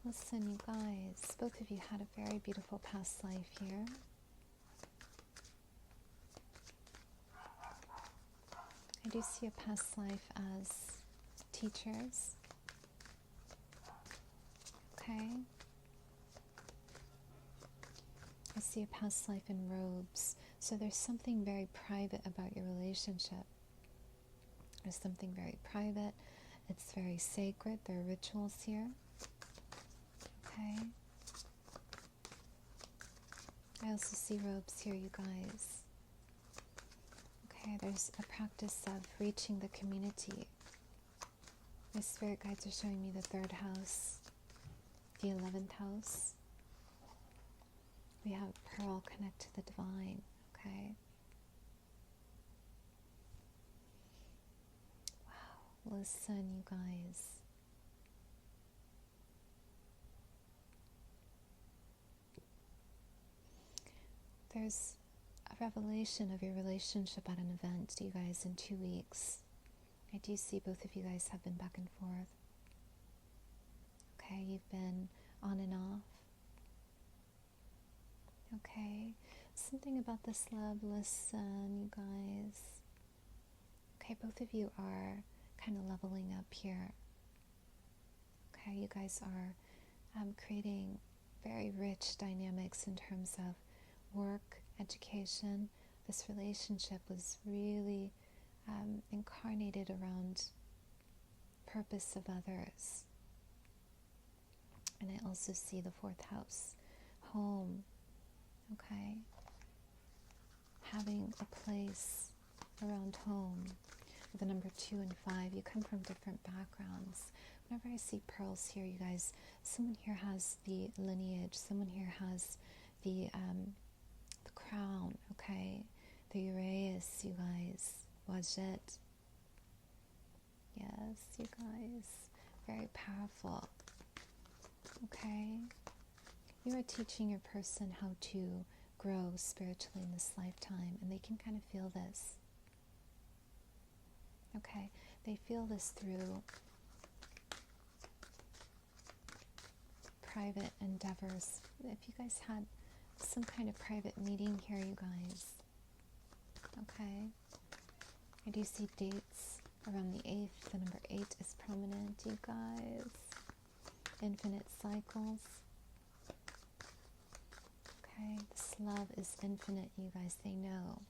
Listen, you guys, both of you had a very beautiful past life here. I do see a past life as teachers. Okay. I see a past life in robes. So there's something very private about your relationship. There's something very private. It's very sacred. There are rituals here. Okay. I also see robes here, you guys. Okay, there's a practice of reaching the community. My spirit guides are showing me the 3rd house, the 11th house. We have pearl connect to the divine, okay? Wow, listen, you guys. There's a revelation of your relationship at an event, you guys, in 2 weeks. I do see both of you guys have been back and forth. Okay, you've been on and off. Okay, something about this love, listen, you guys. Okay, both of you are kind of leveling up here. Okay, you guys are creating very rich dynamics in terms of work, education. This relationship was really incarnated around purpose of others. And I also see the 4th house, home. Okay, having a place around home. With the number 2 and 5, you come from different backgrounds. Whenever I see pearls here, you guys, someone here has the lineage, someone here has the crown, okay? The Uraeus, you guys, Wajet. Yes, you guys, very powerful, okay? You are teaching your person how to grow spiritually in this lifetime, and they can kind of feel this. Okay, they feel this through private endeavors. If you guys had some kind of private meeting here, you guys, okay? I do see dates around the 8th. The number 8 is prominent, you guys. Infinite cycles. Okay, this love is infinite, you guys. They know.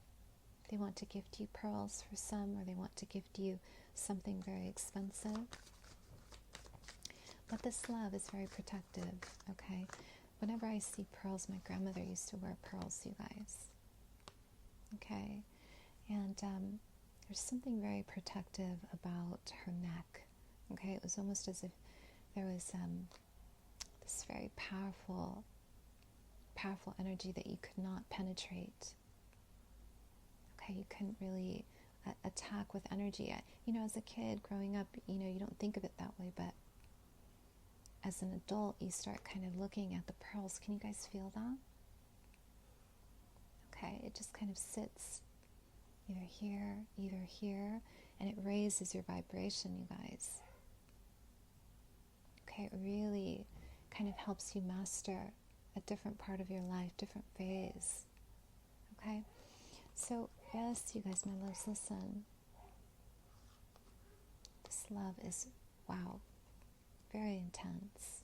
They want to gift you pearls for some, or they want to gift you something very expensive. But this love is very protective, okay? Whenever I see pearls, my grandmother used to wear pearls, you guys. Okay? And there's something very protective about her neck. Okay? It was almost as if there was this very powerful energy that you could not penetrate. Okay, you couldn't really attack with energy. You know, as a kid growing up, you know, you don't think of it that way, but as an adult, you start kind of looking at the pearls. Can you guys feel that? Okay, it just kind of sits either here, and it raises your vibration, you guys. Okay, it really kind of helps you master a different part of your life, different phase. Okay? So, yes, you guys, my loves, listen. This love is, wow, very intense.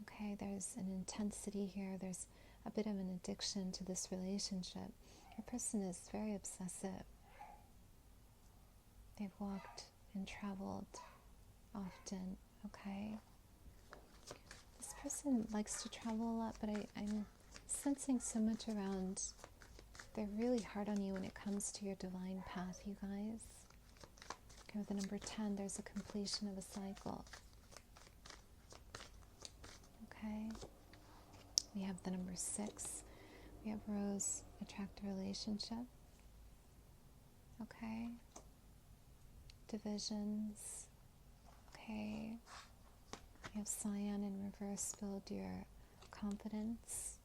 Okay, there's an intensity here. There's a bit of an addiction to this relationship. Your person is very obsessive. They've walked and traveled often, okay? This person likes to travel a lot, but I'm sensing so much around, they're really hard on you when it comes to your divine path, you guys. Okay, with the number 10, there's a completion of a cycle. Okay. We have the number 6. We have Rose, attract a relationship. Okay. Divisions. Okay. We have Cyan in reverse, build your confidence.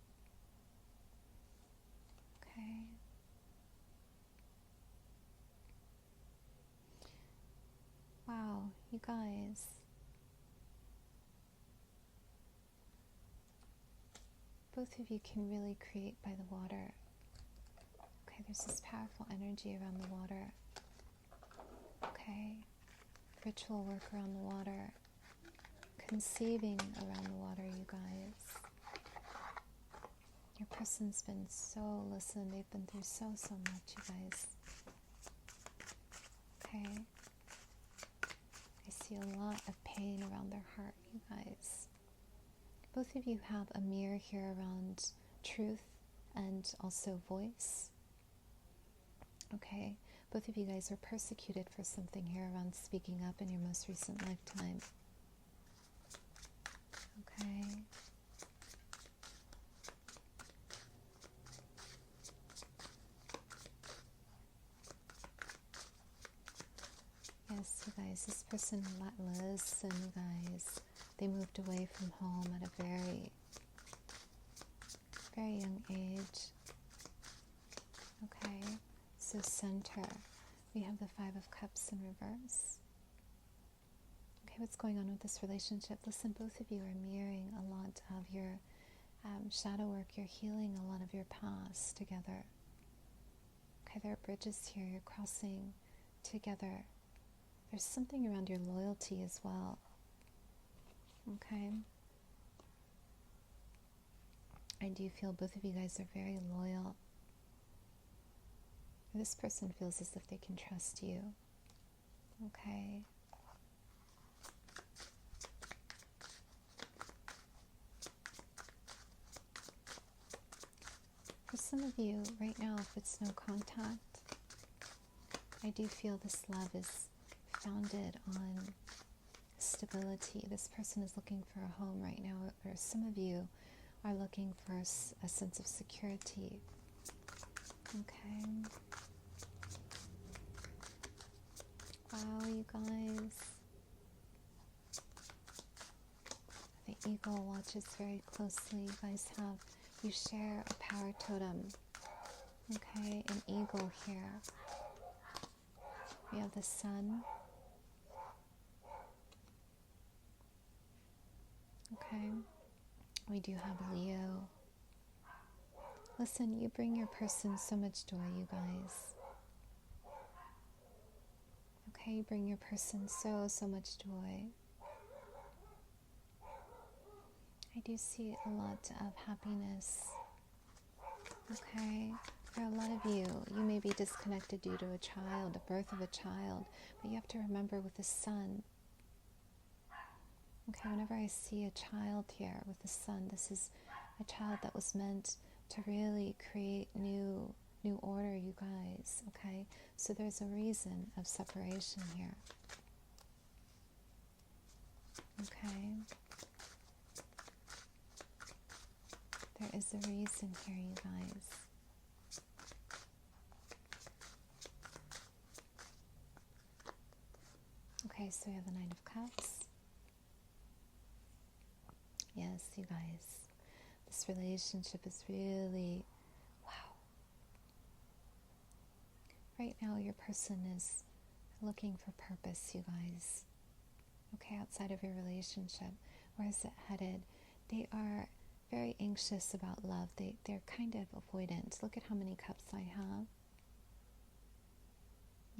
Okay. Wow, you guys. Both of you can really create by the water. Okay, there's this powerful energy around the water. Okay. Ritual work around the water. Conceiving around the water, you guys. Your person's been so, listen, they've been through so much, you guys. Okay. I see a lot of pain around their heart, you guys. Both of you have a mirror here around truth and also voice. Okay. Both of you guys were persecuted for something here around speaking up in your most recent lifetime. Okay. Yes, you guys, this person let listen, you guys. They moved away from home at a very young age. Okay, so center. We have the 5 of Cups in reverse. Okay, what's going on with this relationship? Listen, both of you are mirroring a lot of your shadow work. You're healing a lot of your past together. Okay, there are bridges here. You're crossing together. There's something around your loyalty as well. Okay. I do feel both of you guys are very loyal. This person feels as if they can trust you. Okay. For some of you, right now, if it's no contact, I do feel this love is founded on stability. This person is looking for a home right now, or some of you are looking for a sense of security. Okay. Wow, you guys. The eagle watches very closely. You share a power totem. Okay, an eagle here. We have the sun. Okay. We do have Leo. Listen, you bring your person so much joy, you guys. Okay, you bring your person so much joy. I do see a lot of happiness. Okay, for a lot of you, you may be disconnected due to a child, the birth of a child, but you have to remember with the sun. Okay, whenever I see a child here with the sun, this is a child that was meant to really create new order, you guys. Okay, so there's a reason of separation here. Okay. There is a reason here, you guys. Okay, so we have the Knight of Cups. Yes, you guys. This relationship is really, wow. Right now, your person is looking for purpose, you guys. Okay, outside of your relationship. Where is it headed? They are very anxious about love. They're kind of avoidant. Look at how many cups I have.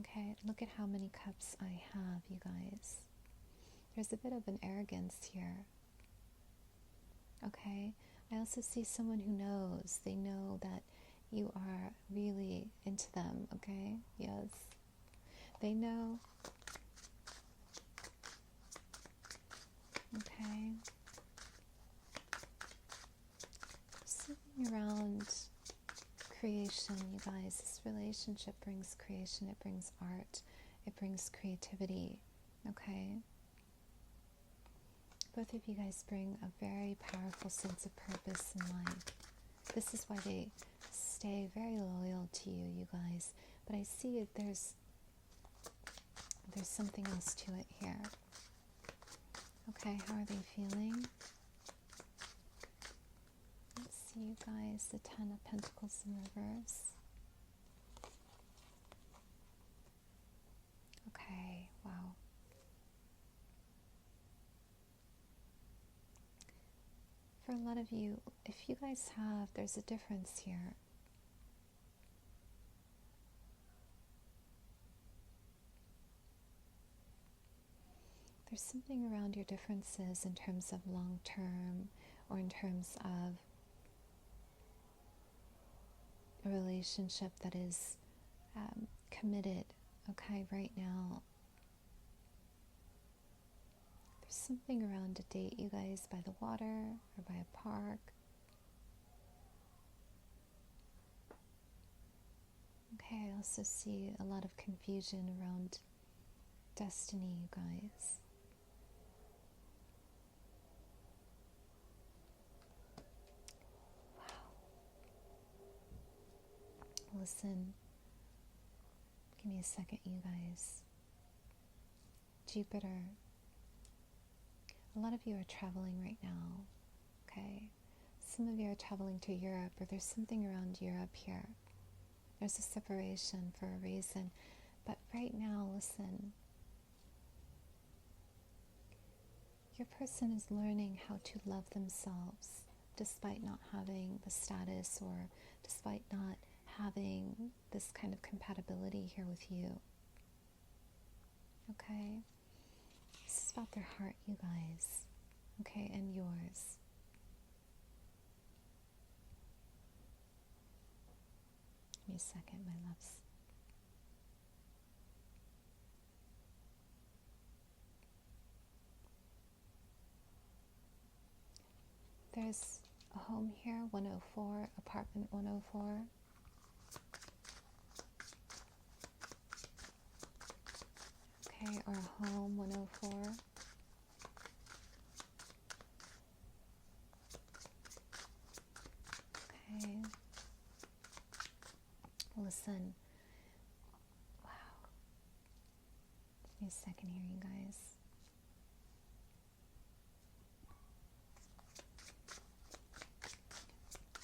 Okay, look at how many cups I have, you guys. There's a bit of an arrogance here. Okay, I also see someone who knows. They know that you are really into them, okay? Yes. They know. Okay. Something around creation, you guys. This relationship brings creation. It brings art. It brings creativity, okay? Both of you guys bring a very powerful sense of purpose in life. This is why they stay very loyal to you, you guys. But I see it, there's something else to it here. Okay, how are they feeling? Let's see, you guys, the Ten of Pentacles in reverse. Okay, wow. For a lot of you, if you guys have, there's a difference here. There's something around your differences in terms of long-term or in terms of a relationship that is committed, okay, right now. There's something around a date, you guys, by the water or by a park. Okay, I also see a lot of confusion around destiny, you guys. Listen, give me a second, you guys. Jupiter. A lot of you are traveling right now, okay? Some of you are traveling to Europe, or there's something around Europe here. There's a separation for a reason. But right now, listen. Your person is learning how to love themselves despite not having the status or despite not having this kind of compatibility here with you. Okay? This is about their heart, you guys. Okay, and yours. Give me a second, my loves. There's a home here, 104, apartment 104. Okay, or a home 104. Okay. Listen. Wow. Give me a second here, you guys.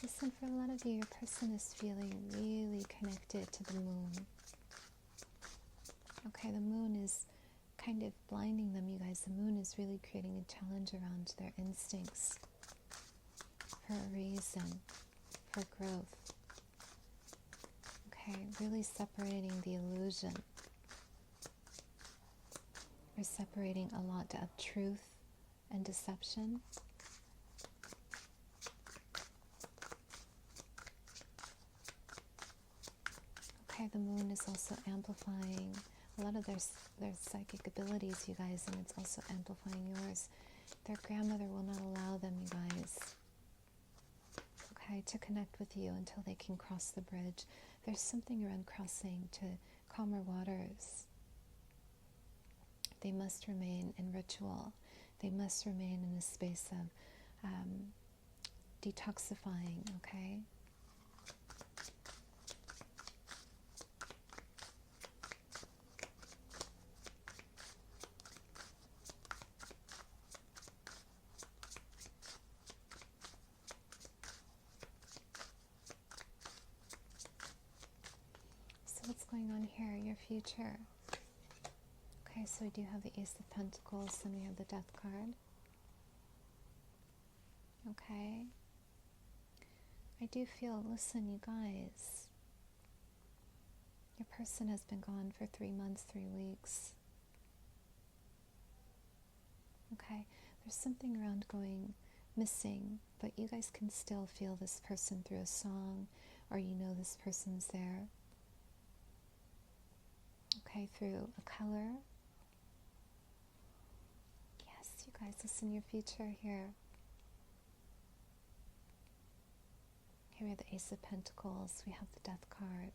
Listen, for a lot of you, your person is feeling really connected to the moon. Okay, the moon is kind of blinding them, you guys. The moon is really creating a challenge around their instincts for a reason, for growth. Okay, really separating the illusion. We're separating a lot of truth and deception. Okay, the moon is also amplifying a lot of their psychic abilities, you guys, and it's also amplifying yours. Their grandmother will not allow them, you guys, okay, to connect with you until they can cross the bridge. There's something around crossing to calmer waters. They must remain in ritual. They must remain in a space of detoxifying, okay? So what's going on here? Your future. Okay, so we do have the Ace of Pentacles and we have the Death card. Okay. I do feel, listen, you guys, your person has been gone for 3 months, 3 weeks. Okay, there's something around going, missing, but you guys can still feel this person through a song, or you know this person's there. Okay, through a color. Yes, you guys, listen, your future here. Here we have the Ace of Pentacles, we have the Death card.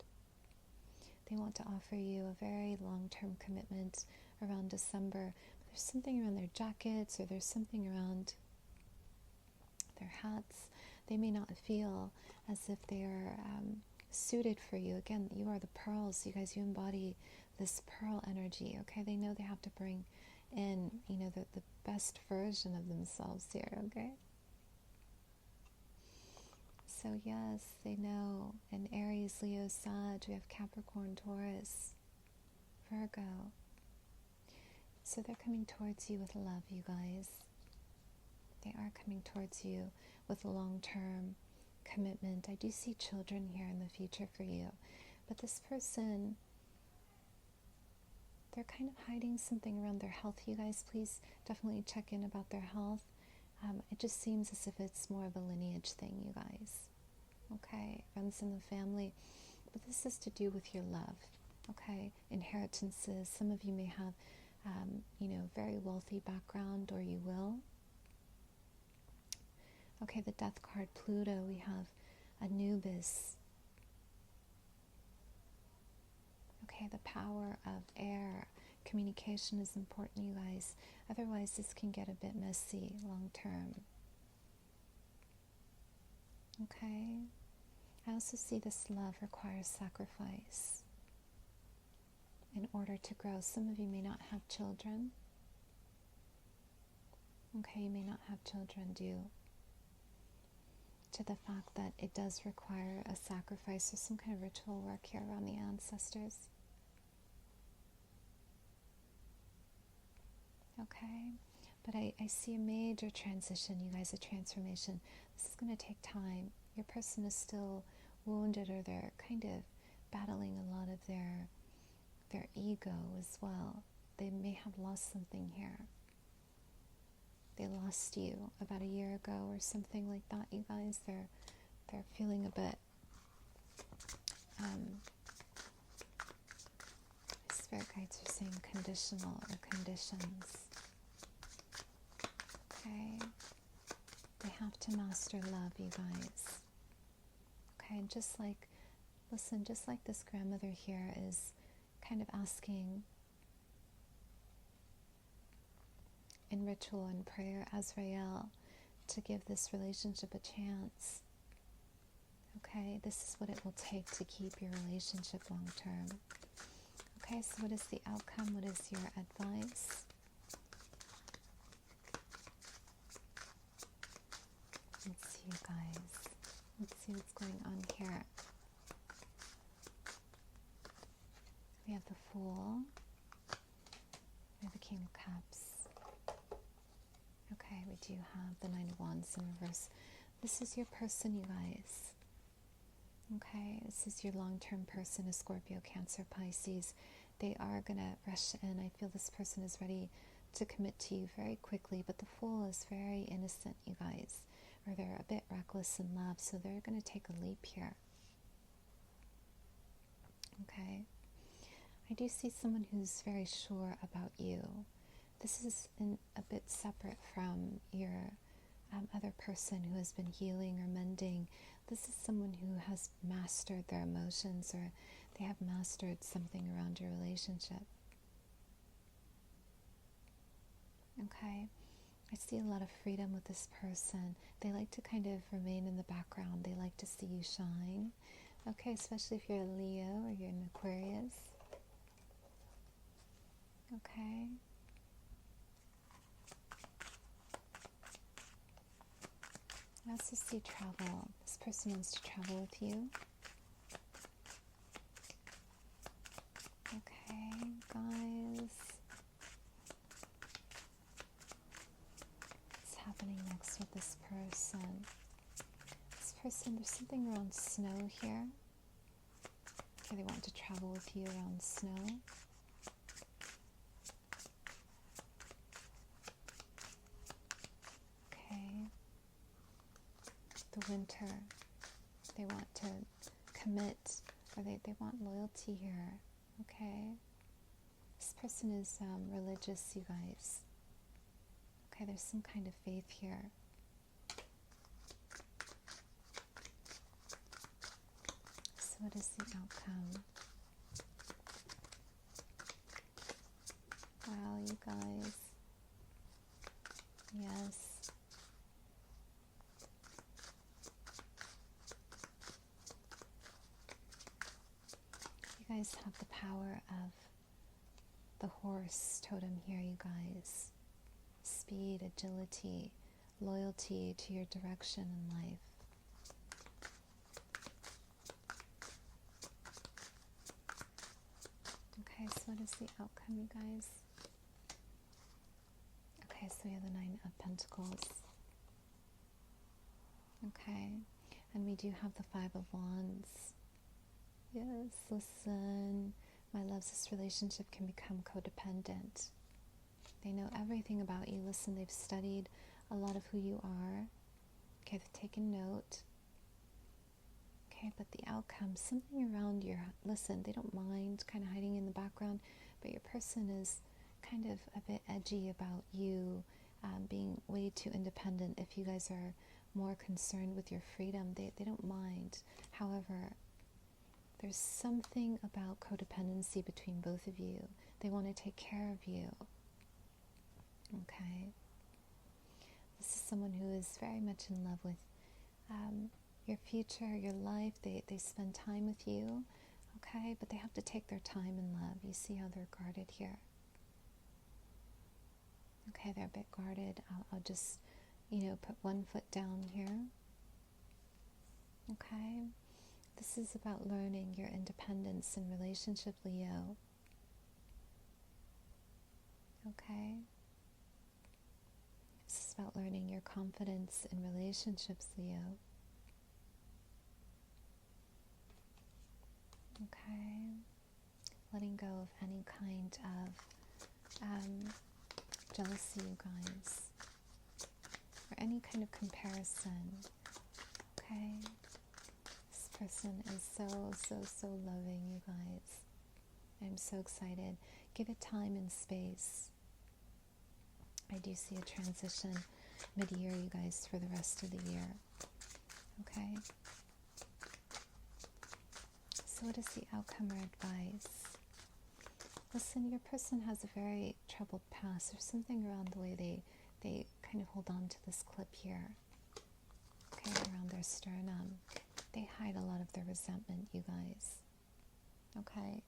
They want to offer you a very long-term commitment around December. There's something around their jackets, or there's something around their hats. They may not feel as if they are suited for you. Again, you are the pearls. You guys, you embody this pearl energy, okay? They know they have to bring in, you know, the best version of themselves here, okay? So yes, they know. In Aries, Leo, Sag, we have Capricorn, Taurus, Virgo. So they're coming towards you with love, you guys. They are coming towards you with long-term commitment. I do see children here in the future for you. But this person, they're kind of hiding something around their health. You guys, please definitely check in about their health. It just seems as if it's more of a lineage thing, you guys. Okay, runs in the family. But this is to do with your love, okay? Inheritances. Some of you may have, you know, very wealthy background, or you will. Okay, the Death card, Pluto. We have Anubis. Okay, the power of air. Communication is important, you guys. Otherwise, this can get a bit messy long term. Okay. I also see this love requires sacrifice in order to grow. Some of you may not have children. Okay, you may not have children due to the fact that it does require a sacrifice or some kind of ritual work here around the ancestors. Okay, but I see a major transition, you guys, a transformation. This is going to take time. Your person is still wounded, or they're kind of battling a lot of their ego as well. They may have lost something here. They lost you about a year ago or something like that, you guys. They're feeling a bit spirit guides are saying conditional or conditions. Okay. They have to master love, you guys. Okay, and just like, listen, just like this grandmother here is kind of asking in ritual and prayer, Azrael, to give this relationship a chance. Okay, this is what it will take to keep your relationship long term. Okay, so what is the outcome? What is your advice? Let's see, you guys. Let's see what's going on here. We have the Fool. We have the King of Cups. Okay, we do have the Nine of Wands in reverse. This is your person, you guys. Okay, this is your long-term person, a Scorpio, Cancer, Pisces. They are going to rush in. I feel this person is ready to commit to you very quickly, but the Fool is very innocent, you guys. Or they're a bit reckless in love, so they're going to take a leap here. Okay. I do see someone who's very sure about you. This is a bit separate from your other person who has been healing or mending. This is someone who has mastered their emotions, or they have mastered something around your relationship. Okay. I see a lot of freedom with this person. They like to kind of remain in the background. They like to see you shine. Okay, especially if you're a Leo or you're an Aquarius. Okay. I also see travel. This person wants to travel with you. Okay, guys. What's happening next with this person? This person, there's something around snow here. Okay, they want to travel with you around snow. Okay. the winter. They want to commit, or they want loyalty here. Okay? This person is religious, you guys. Okay, there's some kind of faith here. So what is the outcome? Wow, you guys. Yes. You guys have the power of the horse totem here, you guys. Speed, agility, loyalty to your direction in life. Okay, so what is the outcome, you guys? Okay, so we have the Nine of Pentacles. Okay, and we do have the Five of Wands. Yes, listen, my loves, this relationship can become codependent. They know everything about you. Listen, they've studied a lot of who you are. Okay, they've taken note. Okay, but the outcome, something around your, listen, they don't mind kind of hiding in the background, but your person is kind of a bit edgy about you being way too independent. If you guys are more concerned with your freedom, they don't mind. However, there's something about codependency between both of you. They want to take care of you. Okay? This is someone who is very much in love with your future, your life. They spend time with you. Okay? But they have to take their time in love. You see how they're guarded here. Okay, they're a bit guarded. I'll just, put one foot down here. Okay? This is about learning your independence in relationship, Leo. Okay? This is about learning your confidence in relationships, Leo. Okay? Letting go of any kind of jealousy, you guys. Or any kind of comparison. Okay? This person is so loving, you guys. I'm so excited. Give it time and space. I do see a transition mid-year, you guys, for the rest of the year. Okay? So what is the outcome or advice? Listen, your person has a very troubled past. There's something around the way they kind of hold on to this clip here. Okay, around their sternum. They hide a lot of their resentment, you guys. Okay?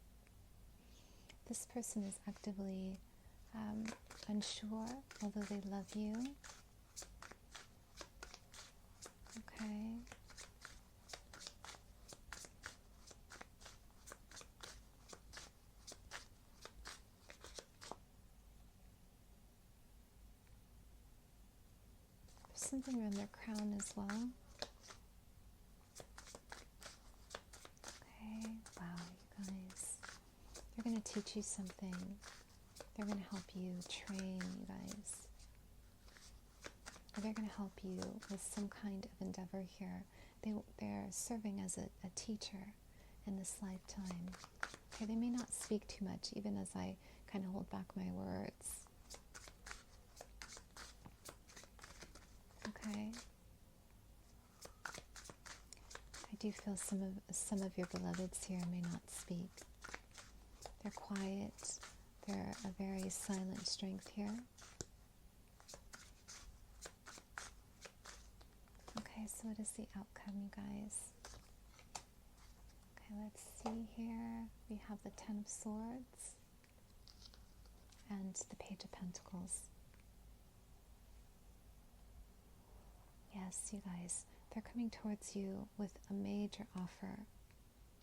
This person is actively unsure, although they love you. Okay? There's something around their crown as well. Okay, wow, you guys. They're going to teach you something. They're going to help you train, you guys. Or they're going to help you with some kind of endeavor here. They're serving as a teacher in this lifetime. Okay, they may not speak too much, even as I kind of hold back my words. Okay. I do feel some of your beloveds here may not speak. They're quiet. They're a very silent strength here. Okay, so what is the outcome, you guys? Okay, let's see here. We have the Ten of Swords and the Page of Pentacles. Yes, you guys, they're coming towards you with a major offer.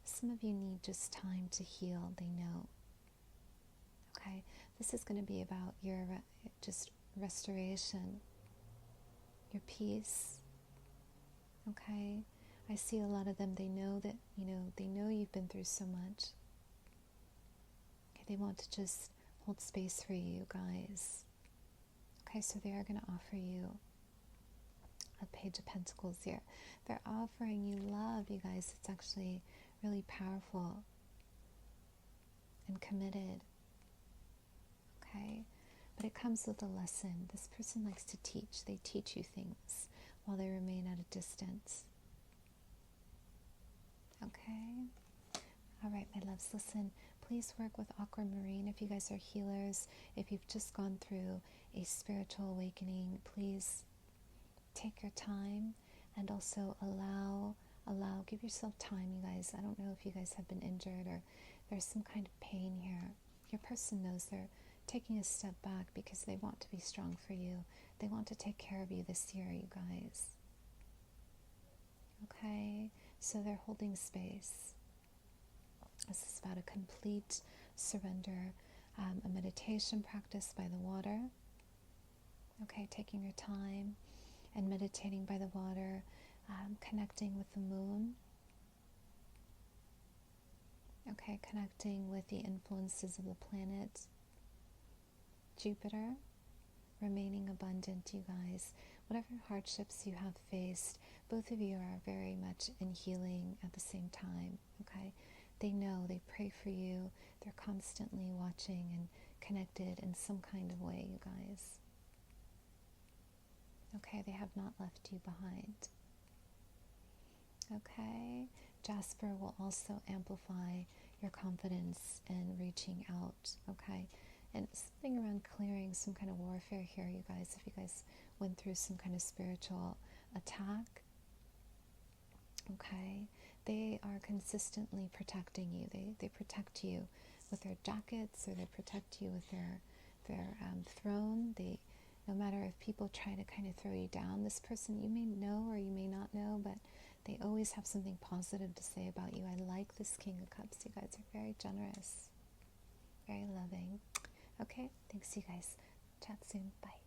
Some of you need just time to heal, they know. Okay, this is going to be about your just restoration, your peace. Okay, I see a lot of them, they know that, they know you've been through so much. Okay, they want to just hold space for you guys. Okay, so they are going to offer you a Page of Pentacles here. They're offering you love, you guys. It's actually really powerful and committed. Okay? But it comes with a lesson. This person likes to teach. They teach you things while they remain at a distance. Okay? All right, my loves, listen. Please work with Aquamarine if you guys are healers. If you've just gone through a spiritual awakening, please take your time and also give yourself time, you guys. I don't know if you guys have been injured or there's some kind of pain here. Your person knows they're taking a step back because they want to be strong for you. They want to take care of you this year, you guys. Okay? So they're holding space. This is about a complete surrender, a meditation practice by the water. Okay, taking your time and meditating by the water, connecting with the moon. Okay, connecting with the influences of the planet Jupiter, remaining abundant, you guys. Whatever hardships you have faced, both of you are very much in healing at the same time, okay? They know, they pray for you, they're constantly watching and connected in some kind of way, you guys. Okay, they have not left you behind. Okay, Jasper will also amplify your confidence in reaching out, okay? And something around clearing some kind of warfare here, you guys, if you guys went through some kind of spiritual attack, okay? They are consistently protecting you. They protect you with their jackets, or they protect you with their throne. No matter if people try to kind of throw you down, this person you may know or you may not know, but they always have something positive to say about you. I like this King of Cups. You guys are very generous, very loving. Okay, thanks you guys. Chat soon. Bye.